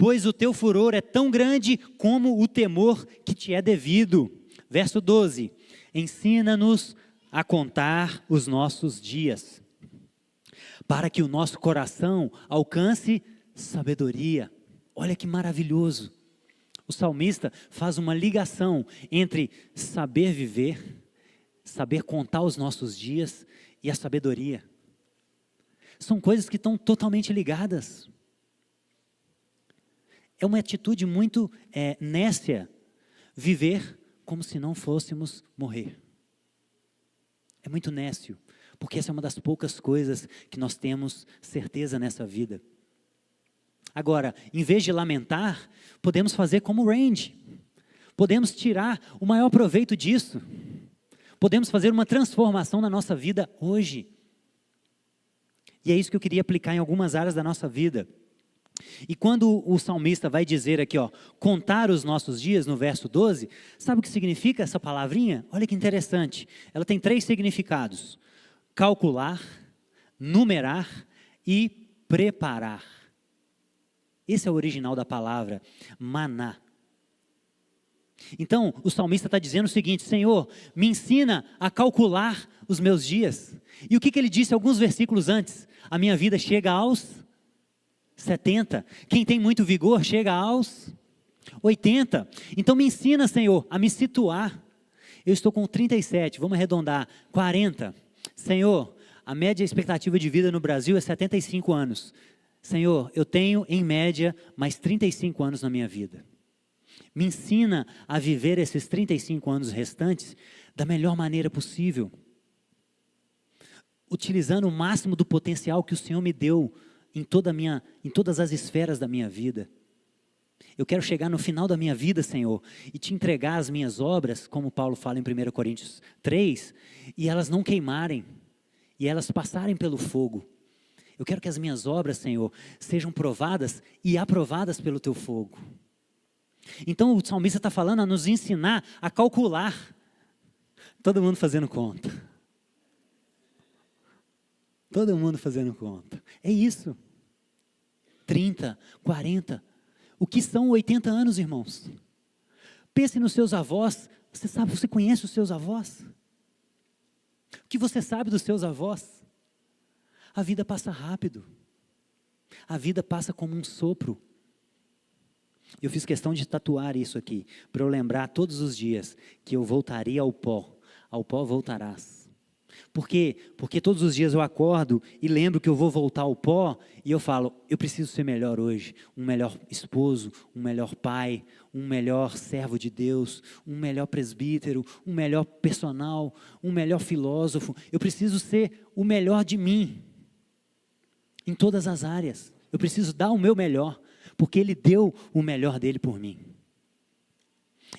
pois o teu furor é tão grande como o temor que te é devido. Verso 12, ensina-nos a contar os nossos dias, para que o nosso coração alcance sabedoria. Olha que maravilhoso. O salmista faz uma ligação entre saber viver, saber contar os nossos dias e a sabedoria. São coisas que estão totalmente ligadas. É uma atitude muito nécia viver como se não fôssemos morrer. É muito nécio, porque essa é uma das poucas coisas que nós temos certeza nessa vida. Agora, em vez de lamentar, podemos fazer como Randy. Podemos tirar o maior proveito disso. Podemos fazer uma transformação na nossa vida hoje. E é isso que eu queria aplicar em algumas áreas da nossa vida. E quando o salmista vai dizer aqui, contar os nossos dias, no verso 12, sabe o que significa essa palavrinha? Olha que interessante. Ela tem 3 significados: calcular, numerar e preparar. Esse é o original da palavra, maná. Então, o salmista está dizendo o seguinte: Senhor, me ensina a calcular os meus dias. E o que ele disse alguns versículos antes? A minha vida chega aos 70. Quem tem muito vigor chega aos 80. Então me ensina, Senhor, a me situar. Eu estou com 37, vamos arredondar, 40. Senhor, a média expectativa de vida no Brasil é 75 anos. Senhor, eu tenho em média mais 35 anos na minha vida. Me ensina a viver esses 35 anos restantes da melhor maneira possível, utilizando o máximo do potencial que o Senhor me deu em todas as esferas da minha vida. Eu quero chegar no final da minha vida, Senhor, e te entregar as minhas obras, como Paulo fala em 1 Coríntios 3, e elas não queimarem, e elas passarem pelo fogo. Eu quero que as minhas obras, Senhor, sejam provadas e aprovadas pelo teu fogo. Então o salmista está falando a nos ensinar a calcular. Todo mundo fazendo conta. Todo mundo fazendo conta. É isso. 30, 40. O que são 80 anos, irmãos? Pense nos seus avós. Você conhece os seus avós? O que você sabe dos seus avós? A vida passa rápido. A vida passa como um sopro. Eu fiz questão de tatuar isso aqui, para eu lembrar todos os dias que eu voltaria ao pó voltarás. Por quê? Porque todos os dias eu acordo e lembro que eu vou voltar ao pó e eu falo, eu preciso ser melhor hoje, um melhor esposo, um melhor pai, um melhor servo de Deus, um melhor presbítero, um melhor personal, um melhor filósofo. Eu preciso ser o melhor de mim, em todas as áreas. Eu preciso dar o meu melhor, porque Ele deu o melhor dele por mim.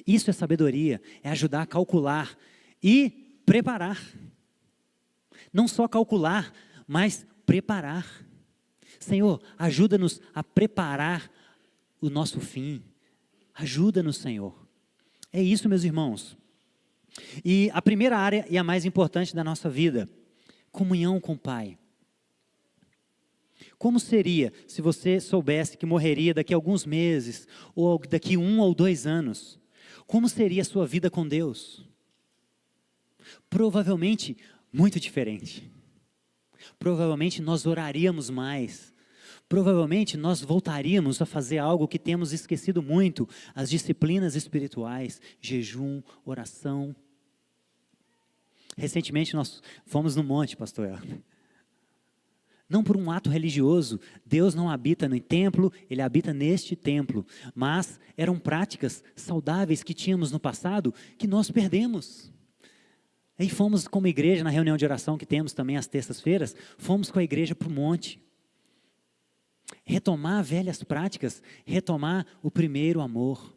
Isso é sabedoria, é ajudar a calcular e preparar. Não só calcular, mas preparar. Senhor, ajuda-nos a preparar o nosso fim. Ajuda-nos, Senhor. É isso, meus irmãos. E a primeira área e a mais importante da nossa vida, comunhão com o Pai. Como seria se você soubesse que morreria daqui a alguns meses, ou daqui 1 ou 2 anos? Como seria a sua vida com Deus? Provavelmente muito diferente. Provavelmente nós oraríamos mais. Provavelmente nós voltaríamos a fazer algo que temos esquecido muito, as disciplinas espirituais, jejum, oração. Recentemente nós fomos no monte, pastor Elton. Não por um ato religioso, Deus não habita no templo, Ele habita neste templo. Mas eram práticas saudáveis que tínhamos no passado, que nós perdemos. Aí fomos como igreja, na reunião de oração que temos também às terças-feiras, fomos com a igreja para o monte. Retomar velhas práticas, retomar o primeiro amor.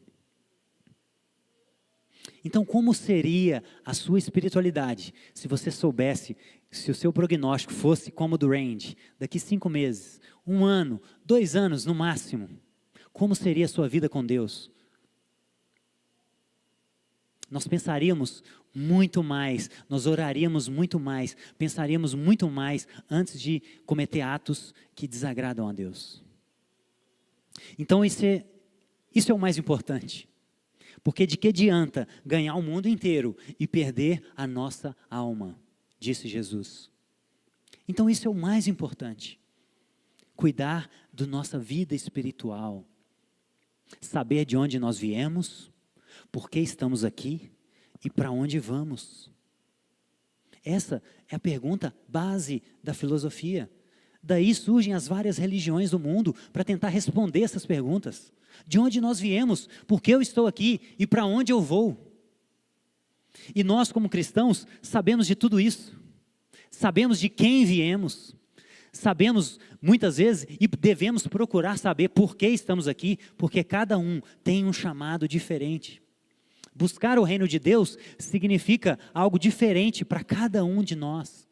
Então, como seria a sua espiritualidade se você soubesse, se o seu prognóstico fosse como o do Randy, daqui 5 meses, 1 ano, 2 anos no máximo? Como seria a sua vida com Deus? Nós pensaríamos muito mais, nós oraríamos muito mais, pensaríamos muito mais antes de cometer atos que desagradam a Deus. Então isso é o mais importante. Porque de que adianta ganhar o mundo inteiro e perder a nossa alma, disse Jesus. Então isso é o mais importante. Cuidar da nossa vida espiritual. Saber de onde nós viemos, por que estamos aqui e para onde vamos. Essa é a pergunta base da filosofia. Daí surgem as várias religiões do mundo para tentar responder essas perguntas. De onde nós viemos, por que eu estou aqui e para onde eu vou. E nós, como cristãos, sabemos de tudo isso. Sabemos de quem viemos. Sabemos, muitas vezes, e devemos procurar saber por que estamos aqui, porque cada um tem um chamado diferente. Buscar o reino de Deus significa algo diferente para cada um de nós.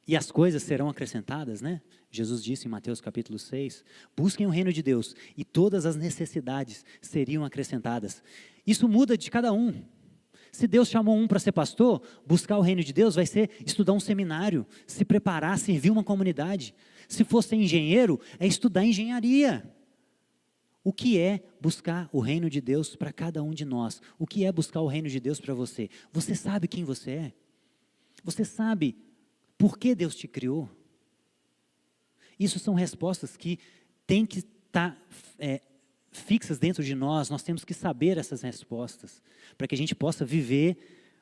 E as coisas serão acrescentadas, né? Jesus disse em Mateus capítulo 6, busquem o reino de Deus e todas as necessidades seriam acrescentadas. Isso muda de cada um. Se Deus chamou um para ser pastor, buscar o reino de Deus vai ser estudar um seminário, se preparar, servir uma comunidade. Se for ser engenheiro, é estudar engenharia. O que é buscar o reino de Deus para cada um de nós? O que é buscar o reino de Deus para você? Você sabe quem você é? Você sabe por que Deus te criou? Isso são respostas que têm que estar fixas dentro de nós. Nós temos que saber essas respostas, para que a gente possa viver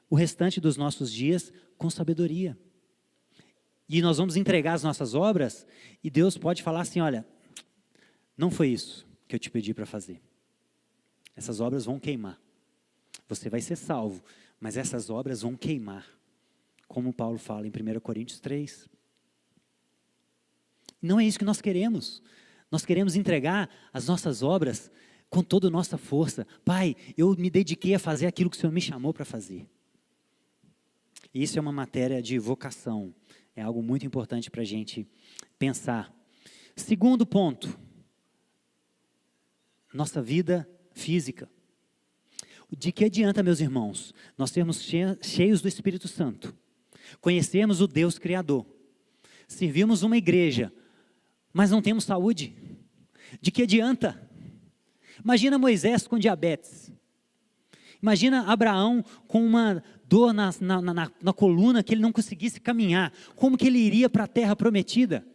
o restante dos nossos dias com sabedoria. E nós vamos entregar as nossas obras, e Deus pode falar assim, olha, não foi isso que eu te pedi para fazer. Essas obras vão queimar. Você vai ser salvo, mas essas obras vão queimar. Como Paulo fala em 1 Coríntios 3. Não é isso que nós queremos. Nós queremos entregar as nossas obras com toda a nossa força. Pai, eu me dediquei a fazer aquilo que o Senhor me chamou para fazer. E isso é uma matéria de vocação. É algo muito importante para a gente pensar. Segundo ponto. Nossa vida física. De que adianta, meus irmãos, nós sermos cheios do Espírito Santo, conhecermos o Deus Criador, servimos uma igreja, mas não temos saúde? De que adianta? Imagina Moisés com diabetes. Imagina Abraão com uma dor na coluna que ele não conseguisse caminhar. Como que ele iria para a terra prometida?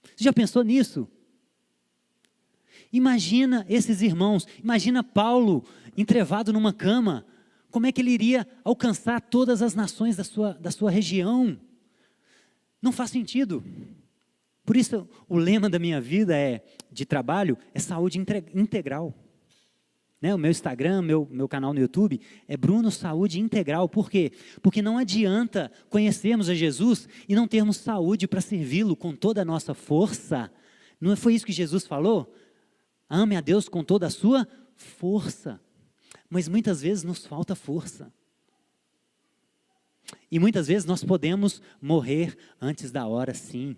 Você já pensou nisso? Imagina esses irmãos, imagina Paulo entrevado numa cama, como é que ele iria alcançar todas as nações da sua região? Não faz sentido. Por isso, o lema da minha vida de trabalho é saúde integral. Né? O meu Instagram, meu canal no YouTube é Bruno Saúde Integral. Por quê? Porque não adianta conhecermos a Jesus e não termos saúde para servi-lo com toda a nossa força. Não foi isso que Jesus falou? Ame a Deus com toda a sua força. Mas muitas vezes nos falta força. E muitas vezes nós podemos morrer antes da hora, sim.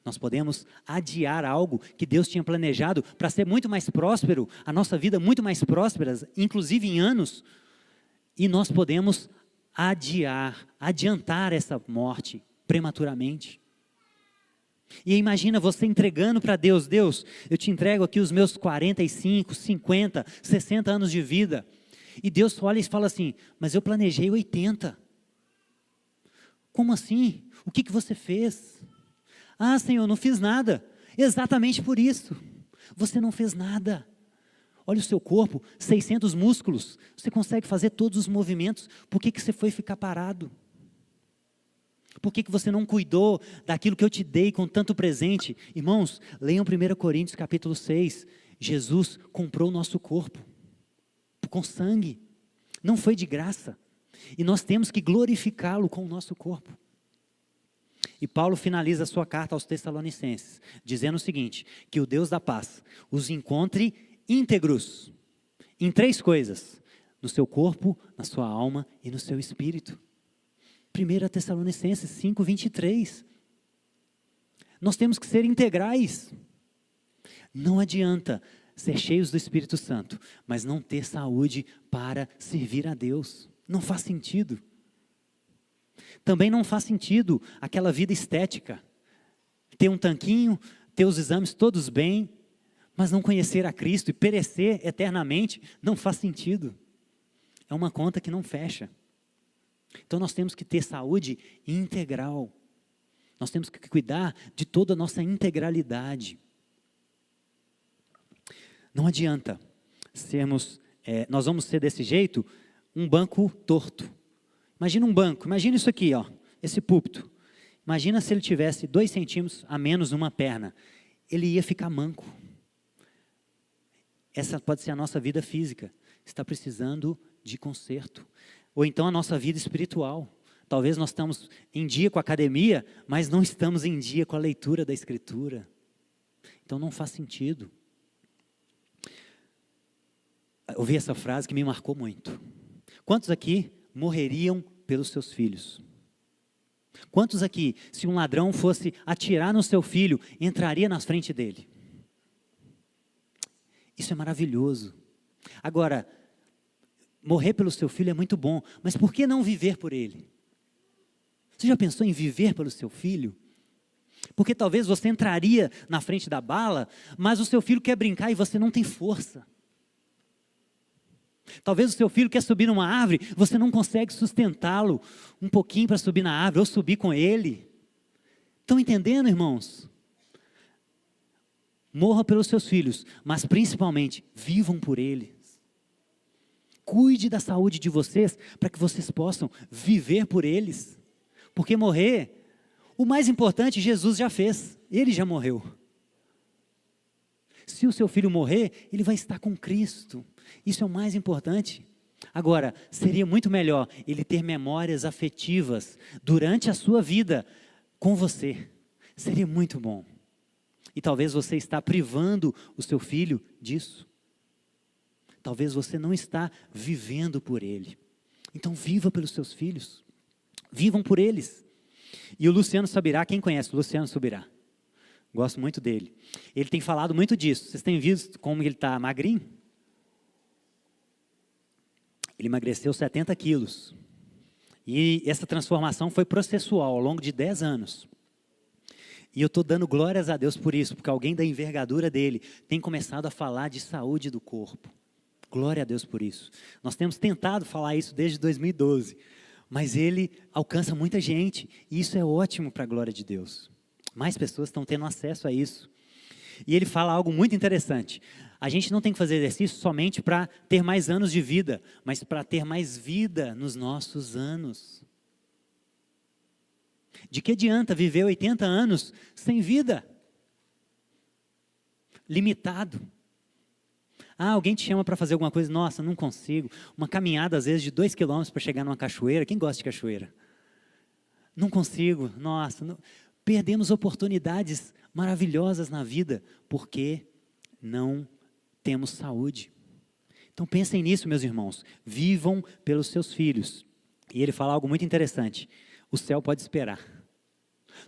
Nós podemos adiar algo que Deus tinha planejado para ser muito mais próspero, a nossa vida muito mais próspera, inclusive em anos. E nós podemos adiantar essa morte prematuramente. E imagina você entregando para Deus, Deus, eu te entrego aqui os meus 45, 50, 60 anos de vida. E Deus olha e fala assim, mas eu planejei 80. Como assim? O que você fez? Ah, Senhor, não fiz nada. Exatamente por isso. Você não fez nada. Olha o seu corpo, 600 músculos. Você consegue fazer todos os movimentos. Por que você foi ficar parado? Por que você não cuidou daquilo que eu te dei com tanto presente? Irmãos, leiam 1 Coríntios capítulo 6. Jesus comprou o nosso corpo com sangue. Não foi de graça. E nós temos que glorificá-lo com o nosso corpo. E Paulo finaliza a sua carta aos Tessalonicenses, dizendo o seguinte, que o Deus da paz os encontre íntegros em 3 coisas, no seu corpo, na sua alma e no seu espírito. 1 Tessalonicenses 5, 23. Nós temos que ser integrais. Não adianta ser cheios do Espírito Santo, mas não ter saúde para servir a Deus. Não faz sentido. Também não faz sentido aquela vida estética. ter um tanquinho, ter os exames todos bem, mas não conhecer a Cristo e perecer eternamente não faz sentido. É uma conta que não fecha. Então nós temos que ter saúde integral. Nós temos que cuidar de toda a nossa integralidade. Não adianta nós vamos ser desse jeito, um banco torto. Imagina um banco, imagina isso aqui, ó, esse púlpito. Imagina se ele tivesse 2 centímetros a menos numa perna. Ele ia ficar manco. Essa pode ser a nossa vida física. Está precisando de conserto. Ou então a nossa vida espiritual. Talvez nós estamos em dia com a academia, mas não estamos em dia com a leitura da Escritura. Então não faz sentido. Eu ouvi essa frase que me marcou muito. Quantos aqui morreriam pelos seus filhos? Quantos aqui, se um ladrão fosse atirar no seu filho, entraria na frente dele? Isso é maravilhoso. Agora, morrer pelo seu filho é muito bom, mas por que não viver por ele? Você já pensou em viver pelo seu filho? Porque talvez você entraria na frente da bala, mas o seu filho quer brincar e você não tem força. Talvez o seu filho quer subir numa árvore, você não consegue sustentá-lo um pouquinho para subir na árvore, ou subir com ele. Estão entendendo, irmãos? Morra pelos seus filhos, mas principalmente, vivam por eles. Cuide da saúde de vocês, para que vocês possam viver por eles. Porque morrer, o mais importante Jesus já fez, ele já morreu. Se o seu filho morrer, ele vai estar com Cristo. Isso é o mais importante. Agora, seria muito melhor ele ter memórias afetivas durante a sua vida com você. Seria muito bom. E talvez você está privando o seu filho disso. Talvez você não está vivendo por ele. Então viva pelos seus filhos. Vivam por eles. E o Luciano Subirá, quem conhece o Luciano Subirá? Gosto muito dele. Ele tem falado muito disso. Vocês têm visto como ele está magrinho? Ele emagreceu 70 quilos. E essa transformação foi processual, ao longo de 10 anos. E eu estou dando glórias a Deus por isso, porque alguém da envergadura dele tem começado a falar de saúde do corpo. Glória a Deus por isso. Nós temos tentado falar isso desde 2012, mas ele alcança muita gente, e isso é ótimo para a glória de Deus. Mais pessoas estão tendo acesso a isso. E ele fala algo muito interessante. A gente não tem que fazer exercício somente para ter mais anos de vida, mas para ter mais vida nos nossos anos. De que adianta viver 80 anos sem vida? Limitado. Alguém te chama para fazer alguma coisa, nossa, não consigo. Uma caminhada às vezes de 2 quilômetros para chegar numa cachoeira, quem gosta de cachoeira? Não consigo, nossa, não. Perdemos oportunidades maravilhosas na vida, porque não temos saúde. Então pensem nisso, meus irmãos, vivam pelos seus filhos. E ele fala algo muito interessante, o céu pode esperar.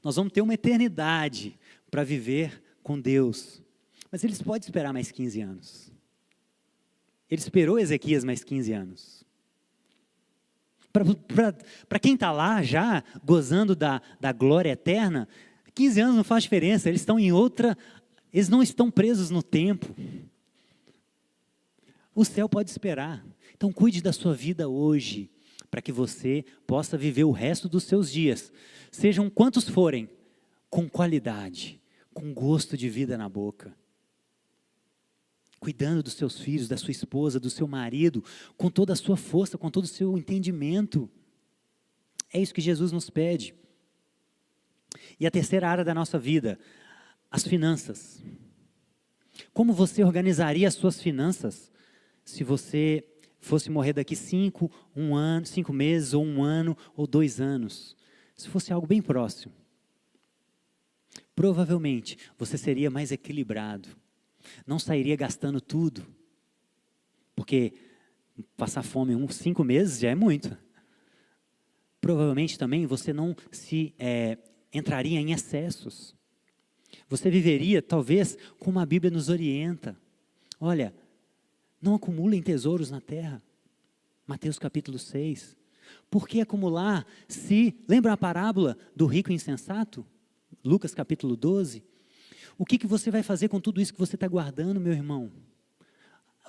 Nós vamos ter uma eternidade para viver com Deus, mas eles podem esperar mais 15 anos. Ele esperou Ezequias mais 15 anos. Para quem está lá já, gozando da glória eterna, 15 anos não faz diferença, eles estão em outra, eles não estão presos no tempo. O céu pode esperar. Então cuide da sua vida hoje, para que você possa viver o resto dos seus dias, sejam quantos forem, com qualidade, com gosto de vida na boca. Cuidando dos seus filhos, da sua esposa, do seu marido, com toda a sua força, com todo o seu entendimento. É isso que Jesus nos pede. E a terceira área da nossa vida, as finanças. Como você organizaria as suas finanças se você fosse morrer daqui 5 meses, ou 1 ano, ou 2 anos? Se fosse algo bem próximo. Provavelmente você seria mais equilibrado. Não sairia gastando tudo, porque passar fome 5 meses já é muito. Provavelmente também você não entraria em excessos. Você viveria talvez como a Bíblia nos orienta. Olha, não acumulem tesouros na terra. Mateus capítulo 6. Por que acumular se... Lembra a parábola do rico insensato? Lucas capítulo 12. O que você vai fazer com tudo isso que você está guardando, meu irmão?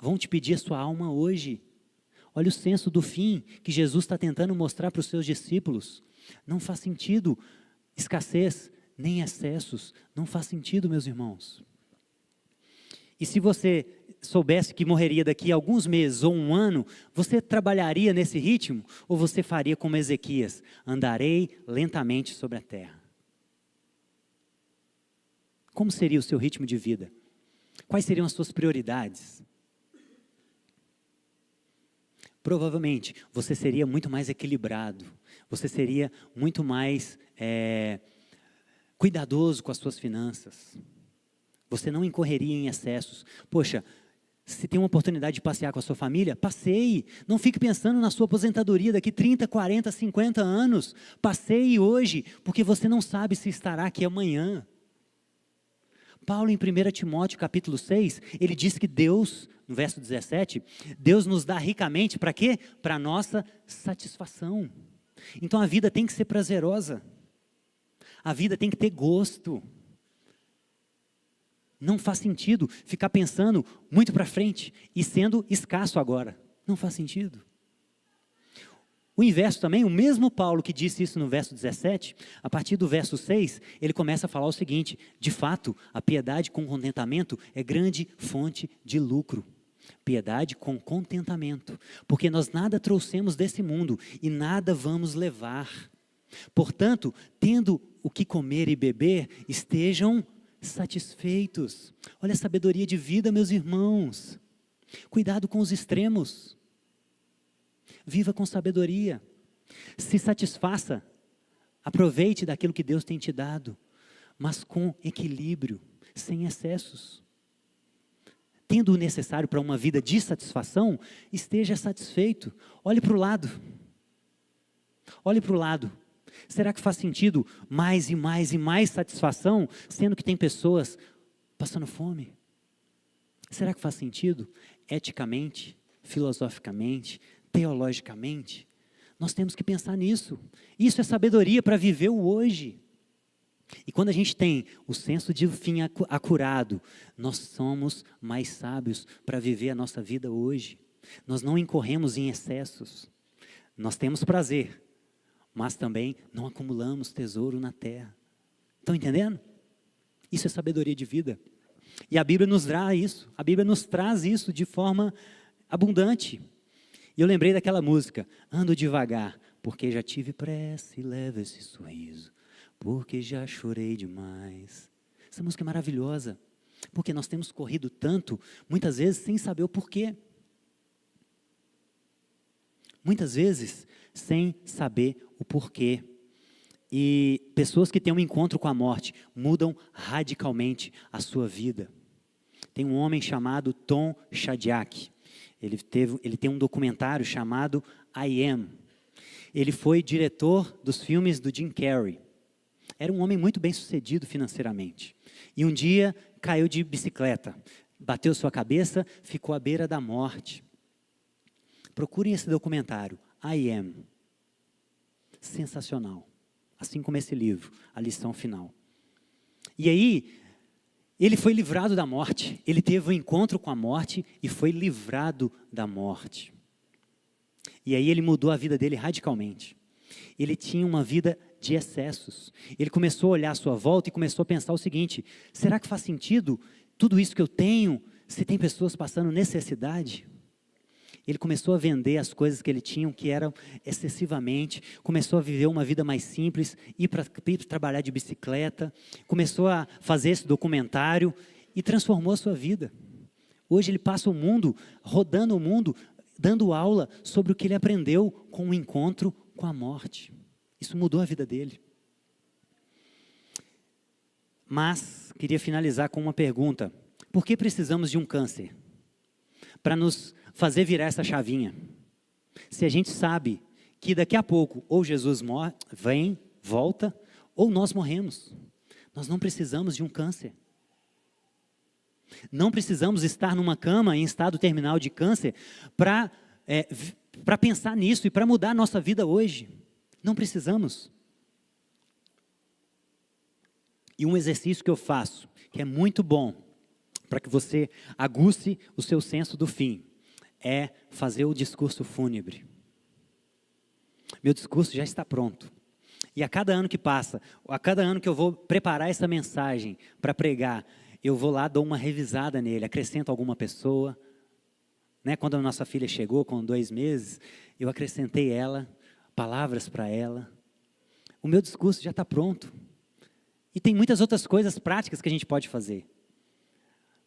Vão te pedir a sua alma hoje. Olha o senso do fim que Jesus está tentando mostrar para os seus discípulos. Não faz sentido escassez, nem excessos. Não faz sentido, meus irmãos. E se você soubesse que morreria daqui a alguns meses ou um ano, você trabalharia nesse ritmo? Ou você faria como Ezequias? Andarei lentamente sobre a terra. Como seria o seu ritmo de vida? Quais seriam as suas prioridades? Provavelmente, você seria muito mais equilibrado. Você seria muito mais cuidadoso com as suas finanças. Você não incorreria em excessos. Poxa, se tem uma oportunidade de passear com a sua família, passeie. Não fique pensando na sua aposentadoria daqui 30, 40, 50 anos. Passeie hoje, porque você não sabe se estará aqui amanhã. Paulo, em 1 Timóteo, capítulo 6, ele diz que Deus, no verso 17, Deus nos dá ricamente para quê? Para a nossa satisfação. Então a vida tem que ser prazerosa. A vida tem que ter gosto. Não faz sentido ficar pensando muito para frente e sendo escasso agora. Não faz sentido. O inverso também, o mesmo Paulo que disse isso no verso 17, a partir do verso 6, ele começa a falar o seguinte: de fato, a piedade com contentamento é grande fonte de lucro. Piedade com contentamento, porque nós nada trouxemos desse mundo e nada vamos levar. Portanto, tendo o que comer e beber, estejam satisfeitos. Olha a sabedoria de vida, meus irmãos. Cuidado com os extremos. Viva com sabedoria. Se satisfaça. Aproveite daquilo que Deus tem te dado, mas com equilíbrio, sem excessos. Tendo o necessário para uma vida de satisfação, esteja satisfeito. Olhe para o lado. Olhe para o lado. Será que faz sentido mais e mais e mais satisfação, sendo que tem pessoas passando fome? Será que faz sentido? Eticamente, filosoficamente, teologicamente? Nós temos que pensar nisso. Isso é sabedoria para viver o hoje. E quando a gente tem o senso de fim acurado, nós somos mais sábios para viver a nossa vida hoje. Nós não incorremos em excessos. Nós temos prazer, mas também não acumulamos tesouro na terra. Estão entendendo? Isso é sabedoria de vida. E a Bíblia nos traz isso. A Bíblia nos traz isso de forma abundante. E eu lembrei daquela música: ando devagar, porque já tive pressa, e levo esse sorriso, porque já chorei demais. Essa música é maravilhosa, porque nós temos corrido tanto, muitas vezes sem saber o porquê. Muitas vezes sem saber o porquê. E pessoas que têm um encontro com a morte mudam radicalmente a sua vida. Tem um homem chamado Tom Shadyac. Ele tem um documentário chamado I Am. Ele foi diretor dos filmes do Jim Carrey. Era um homem muito bem sucedido financeiramente. E um dia caiu de bicicleta, bateu sua cabeça, ficou à beira da morte. Procurem esse documentário, I Am. Sensacional. Assim como esse livro, a lição final. E aí, ele foi livrado da morte. Ele teve um encontro com a morte e foi livrado da morte. E aí ele mudou a vida dele radicalmente. Ele tinha uma vida de excessos. Ele começou a olhar à sua volta e começou a pensar o seguinte: será que faz sentido tudo isso que eu tenho, se tem pessoas passando necessidade? Ele começou a vender as coisas que ele tinha, que eram excessivamente, começou a viver uma vida mais simples, ir para trabalhar de bicicleta, começou a fazer esse documentário e transformou a sua vida. Hoje ele passa o mundo, rodando o mundo, dando aula sobre o que ele aprendeu com o encontro com a morte. Isso mudou a vida dele. Mas, queria finalizar com uma pergunta: por que precisamos de um câncer? Para nos fazer virar essa chavinha. Se a gente sabe que daqui a pouco ou Jesus morre, vem, volta, ou nós morremos. Nós não precisamos de um câncer. Não precisamos estar numa cama em estado terminal de câncer para pensar nisso e para mudar a nossa vida hoje. Não precisamos. E um exercício que eu faço, que é muito bom, para que você aguce o seu senso do fim, é fazer o discurso fúnebre. Meu discurso já está pronto. E a cada ano que passa, a cada ano que eu vou preparar essa mensagem para pregar, eu vou lá, dou uma revisada nele, acrescento alguma pessoa. Né? Quando a nossa filha chegou com 2 meses, eu acrescentei ela, palavras para ela. O meu discurso já está pronto. E tem muitas outras coisas práticas que a gente pode fazer.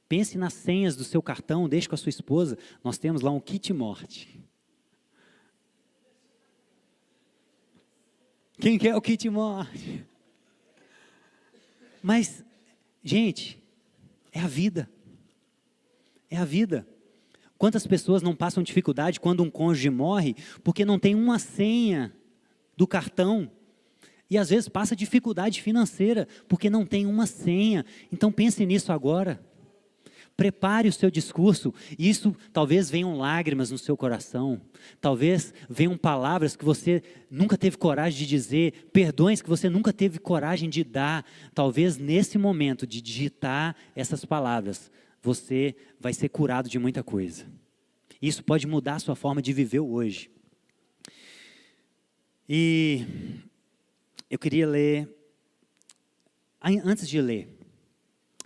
Pense nas senhas do seu cartão, deixe com a sua esposa. Nós temos lá um kit morte. Quem quer o kit morte? Mas, gente, é a vida. É a vida. Quantas pessoas não passam dificuldade quando um cônjuge morre porque não tem uma senha do cartão? E às vezes passa dificuldade financeira porque não tem uma senha. Então pense nisso agora. Prepare o seu discurso. Isso talvez venham lágrimas no seu coração. Talvez venham palavras que você nunca teve coragem de dizer. Perdões que você nunca teve coragem de dar. Talvez nesse momento de digitar essas palavras, você vai ser curado de muita coisa. Isso pode mudar a sua forma de viver hoje. E eu queria ler, antes de ler,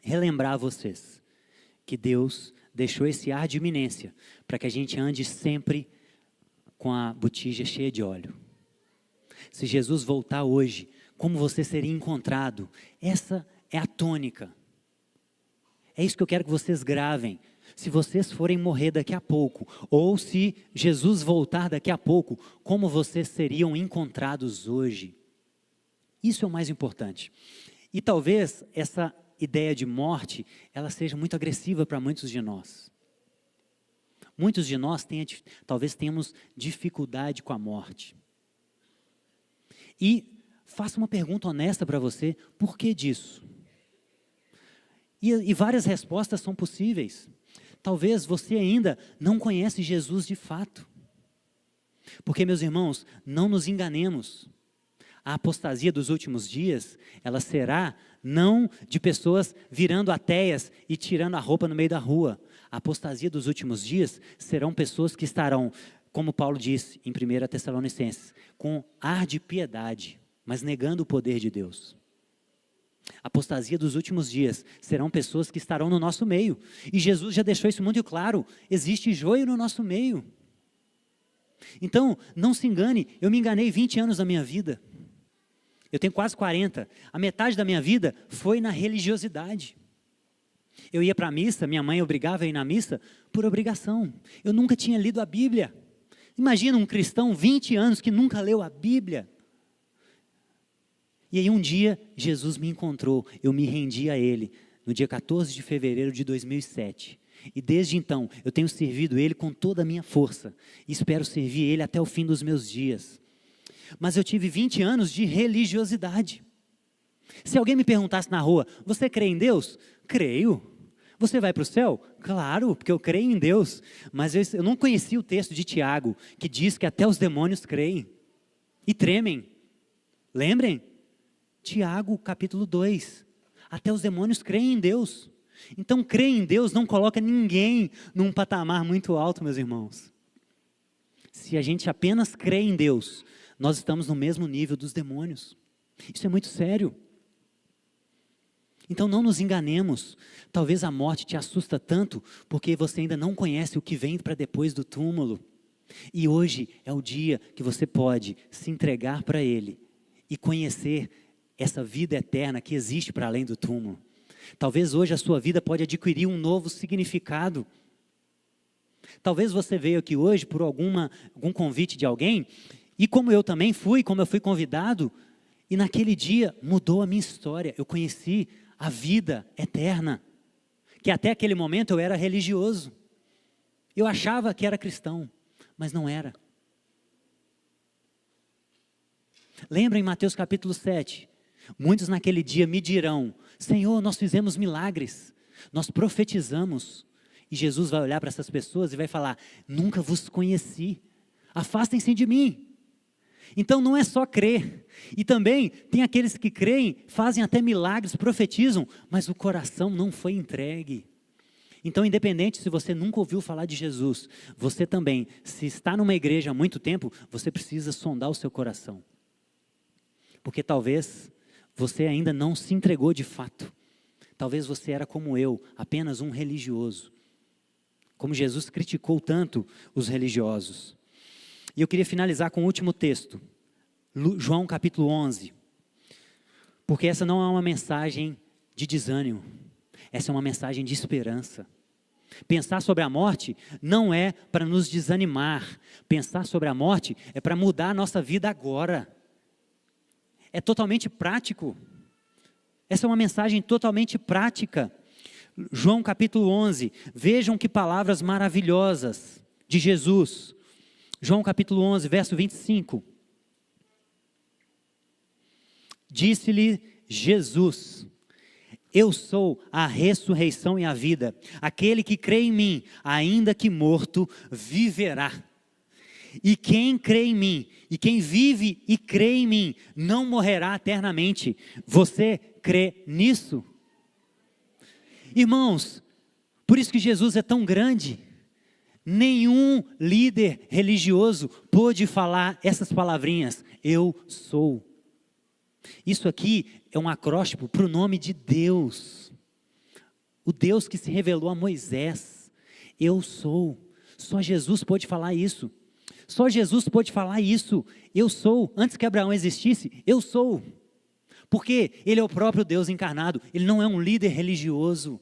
relembrar a vocês que Deus deixou esse ar de iminência para que a gente ande sempre com a botija cheia de óleo. Se Jesus voltar hoje, como você seria encontrado? Essa é a tônica. É isso que eu quero que vocês gravem. Se vocês forem morrer daqui a pouco, ou se Jesus voltar daqui a pouco, como vocês seriam encontrados hoje? Isso é o mais importante. E talvez essa ideia de morte, ela seja muito agressiva para muitos de nós. Muitos de nós talvez tenhamos dificuldade com a morte. E faço uma pergunta honesta para você, por que disso? E várias respostas são possíveis. Talvez você ainda não conhece Jesus de fato. Porque, meus irmãos, não nos enganemos. A apostasia dos últimos dias, ela será não de pessoas virando ateias e tirando a roupa no meio da rua. A apostasia dos últimos dias serão pessoas que estarão, como Paulo disse em 1 Tessalonicenses, com ar de piedade, mas negando o poder de Deus. A apostasia dos últimos dias serão pessoas que estarão no nosso meio. E Jesus já deixou isso muito claro, existe joio no nosso meio. Então, não se engane, eu me enganei 20 anos da minha vida. Eu tenho quase 40. A metade da minha vida foi na religiosidade. Eu ia para a missa, minha mãe obrigava a ir na missa por obrigação. Eu nunca tinha lido a Bíblia. Imagina um cristão, 20 anos, que nunca leu a Bíblia. E aí um dia, Jesus me encontrou, eu me rendi a Ele, no dia 14 de fevereiro de 2007. E desde então, eu tenho servido Ele com toda a minha força. E espero servir Ele até o fim dos meus dias. Mas eu tive 20 anos de religiosidade. Se alguém me perguntasse na rua, você crê em Deus? Creio. Você vai para o céu? Claro, porque eu creio em Deus. Mas eu não conhecia o texto de Tiago, que diz que até os demônios creem e tremem. Lembrem? Tiago, capítulo 2. Até os demônios creem em Deus. Então, crer em Deus não coloca ninguém num patamar muito alto, meus irmãos. Se a gente apenas crê em Deus, nós estamos no mesmo nível dos demônios. Isso é muito sério. Então não nos enganemos. Talvez a morte te assusta tanto porque você ainda não conhece o que vem para depois do túmulo. E hoje é o dia que você pode se entregar para Ele e conhecer essa vida eterna que existe para além do túmulo. Talvez hoje a sua vida pode adquirir um novo significado. Talvez você veio aqui hoje por algum convite de alguém, e como eu também fui, como eu fui convidado, e naquele dia mudou a minha história. Eu conheci a vida eterna, que até aquele momento eu era religioso. Eu achava que era cristão, mas não era. Lembra em Mateus capítulo 7? Muitos naquele dia me dirão, Senhor, nós fizemos milagres, nós profetizamos. E Jesus vai olhar para essas pessoas e vai falar, nunca vos conheci, afastem-se de mim. Então não é só crer. E também tem aqueles que creem, fazem até milagres, profetizam, mas o coração não foi entregue. Então, independente se você nunca ouviu falar de Jesus, você também, se está numa igreja há muito tempo, você precisa sondar o seu coração. Porque talvez você ainda não se entregou de fato. Talvez você era como eu, apenas um religioso. Como Jesus criticou tanto os religiosos. E eu queria finalizar com o último texto. João capítulo 11. Porque essa não é uma mensagem de desânimo. Essa é uma mensagem de esperança. Pensar sobre a morte não é para nos desanimar. Pensar sobre a morte é para mudar a nossa vida agora. É totalmente prático. Essa é uma mensagem totalmente prática. João capítulo 11. Vejam que palavras maravilhosas de Jesus. João capítulo 11, verso 25. Disse-lhe Jesus: eu sou a ressurreição e a vida. Aquele que crê em mim, ainda que morto, viverá. E quem crê em mim, e quem vive e crê em mim, não morrerá eternamente. Você crê nisso? Irmãos, por isso que Jesus é tão grande. Nenhum líder religioso pôde falar essas palavrinhas: eu sou. Isso aqui é um acróstico para o nome de Deus. O Deus que se revelou a Moisés. Eu sou. Só Jesus pôde falar isso. Só Jesus pôde falar isso. Eu sou. Antes que Abraão existisse, eu sou. Porque ele é o próprio Deus encarnado. Ele não é um líder religioso.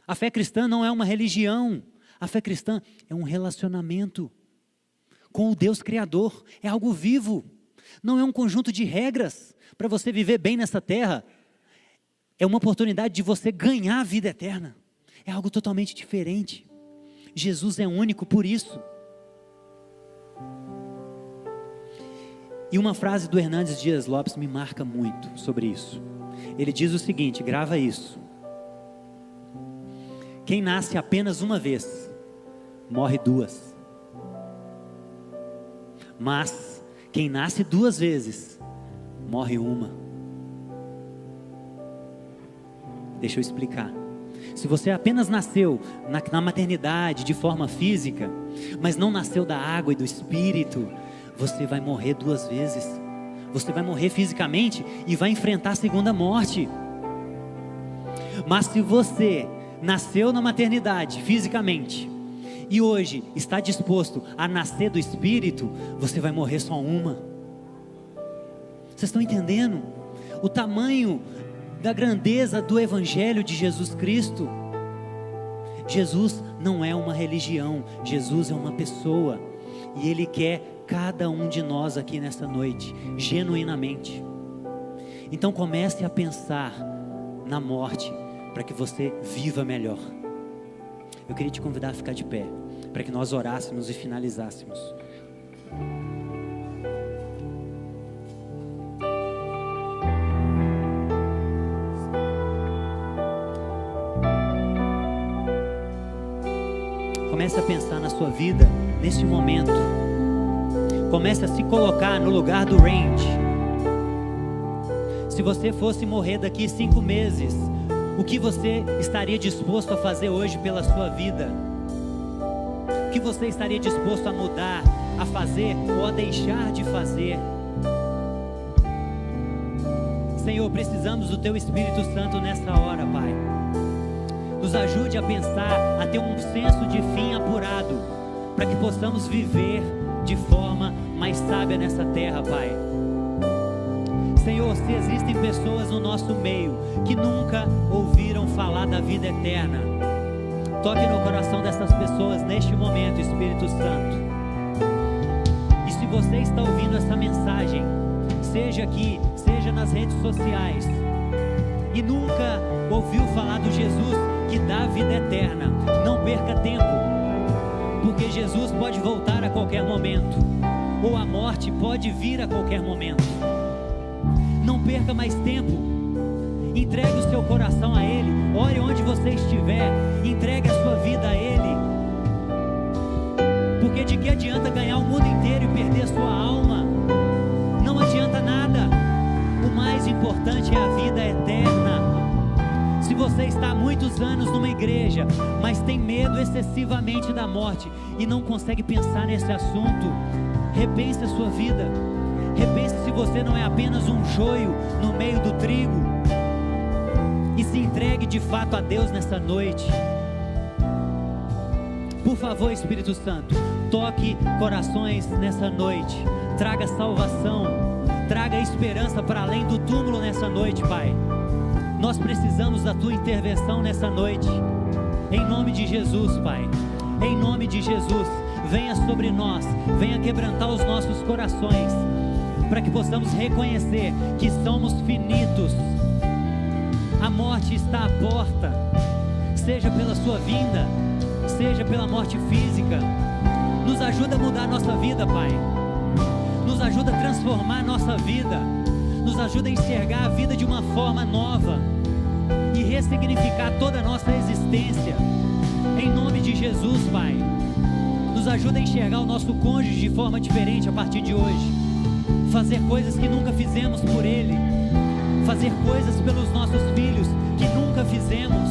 A fé cristã não é uma religião. A fé cristã é um relacionamento com o Deus Criador. É algo vivo. Não é um conjunto de regras para você viver bem nessa terra. É uma oportunidade de você ganhar a vida eterna. É algo totalmente diferente. Jesus é único por isso. E uma frase do Hernandes Dias Lopes me marca muito sobre isso. Ele diz o seguinte, grava isso: quem nasce apenas uma vez, morre duas. Mas quem nasce duas vezes, morre uma. Deixa eu explicar. Se você apenas nasceu na maternidade de forma física, mas não nasceu da água e do Espírito, você vai morrer duas vezes. Você vai morrer fisicamente e vai enfrentar a segunda morte. Mas se você nasceu na maternidade fisicamente e hoje está disposto a nascer do Espírito, você vai morrer só uma. Vocês estão entendendo o tamanho da grandeza do Evangelho de Jesus Cristo? Jesus não é uma religião, Jesus é uma pessoa, e Ele quer cada um de nós aqui nessa noite, genuinamente. Então comece a pensar na morte, para que você viva melhor. Eu queria te convidar a ficar de pé, para que nós orássemos e finalizássemos. Comece a pensar na sua vida neste momento. Comece a se colocar no lugar do Randy. Se você fosse morrer daqui 5 meses, o que você estaria disposto a fazer hoje pela sua vida? O que você estaria disposto a mudar, a fazer ou a deixar de fazer? Senhor, precisamos do Teu Espírito Santo nessa hora, Pai. Nos ajude a pensar, a ter um senso de fim apurado, para que possamos viver de forma mais sábia nessa terra, Pai. Senhor, se existem pessoas no nosso meio que nunca ouviram falar da vida eterna, toque no coração dessas pessoas neste momento, Espírito Santo. E se você está ouvindo essa mensagem, seja aqui, seja nas redes sociais, e nunca ouviu falar do Jesus que dá vida eterna, não perca tempo, porque Jesus pode voltar a qualquer momento, ou a morte pode vir a qualquer momento. Não perca mais tempo. Entregue o seu coração a Ele. Ore onde você estiver. Entregue a sua vida a Ele. Porque de que adianta ganhar o mundo inteiro e perder sua alma? você está há muitos anos numa igreja, mas tem medo excessivamente da morte e não consegue pensar nesse assunto, repense a sua vida. Repense se você não é apenas um joio no meio do trigo. E se entregue de fato a Deus nessa noite. Por favor, Espírito Santo, toque corações nessa noite. Traga salvação, traga esperança para além do túmulo nessa noite, Pai. Nós precisamos da Tua intervenção nessa noite. Em nome de Jesus, Pai. Em nome de Jesus, venha sobre nós, venha quebrantar os nossos corações, para que possamos reconhecer que somos finitos. A morte está à porta, seja pela sua vinda, seja pela morte física. Nos ajuda a mudar a nossa vida, Pai. Nos ajuda a transformar a nossa vida. Nos ajuda a enxergar a vida de uma forma nova e ressignificar toda a nossa existência. Em nome de Jesus, Pai. Nos ajuda a enxergar o nosso cônjuge de forma diferente a partir de hoje. Fazer coisas que nunca fizemos por ele. Fazer coisas pelos nossos filhos que nunca fizemos.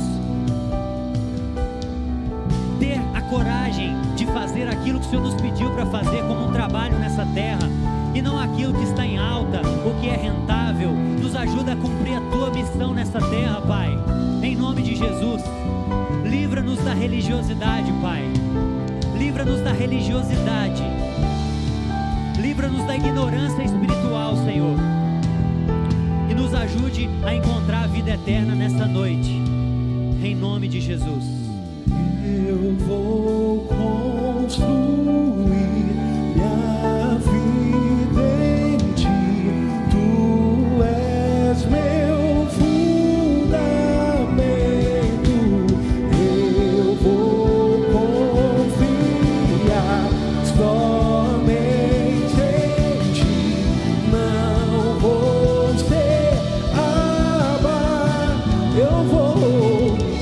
Ter a coragem de fazer aquilo que o Senhor nos pediu para fazer como um trabalho nessa terra, e não aquilo que está em alta, o que é rentável. Nos ajuda a cumprir a Tua missão nessa terra, Pai. Em nome de Jesus. Livra-nos da religiosidade, Pai. Livra-nos da religiosidade. Livra-nos da ignorância espiritual, Senhor. E nos ajude a encontrar a vida eterna nessa noite. Em nome de Jesus. Eu vou construir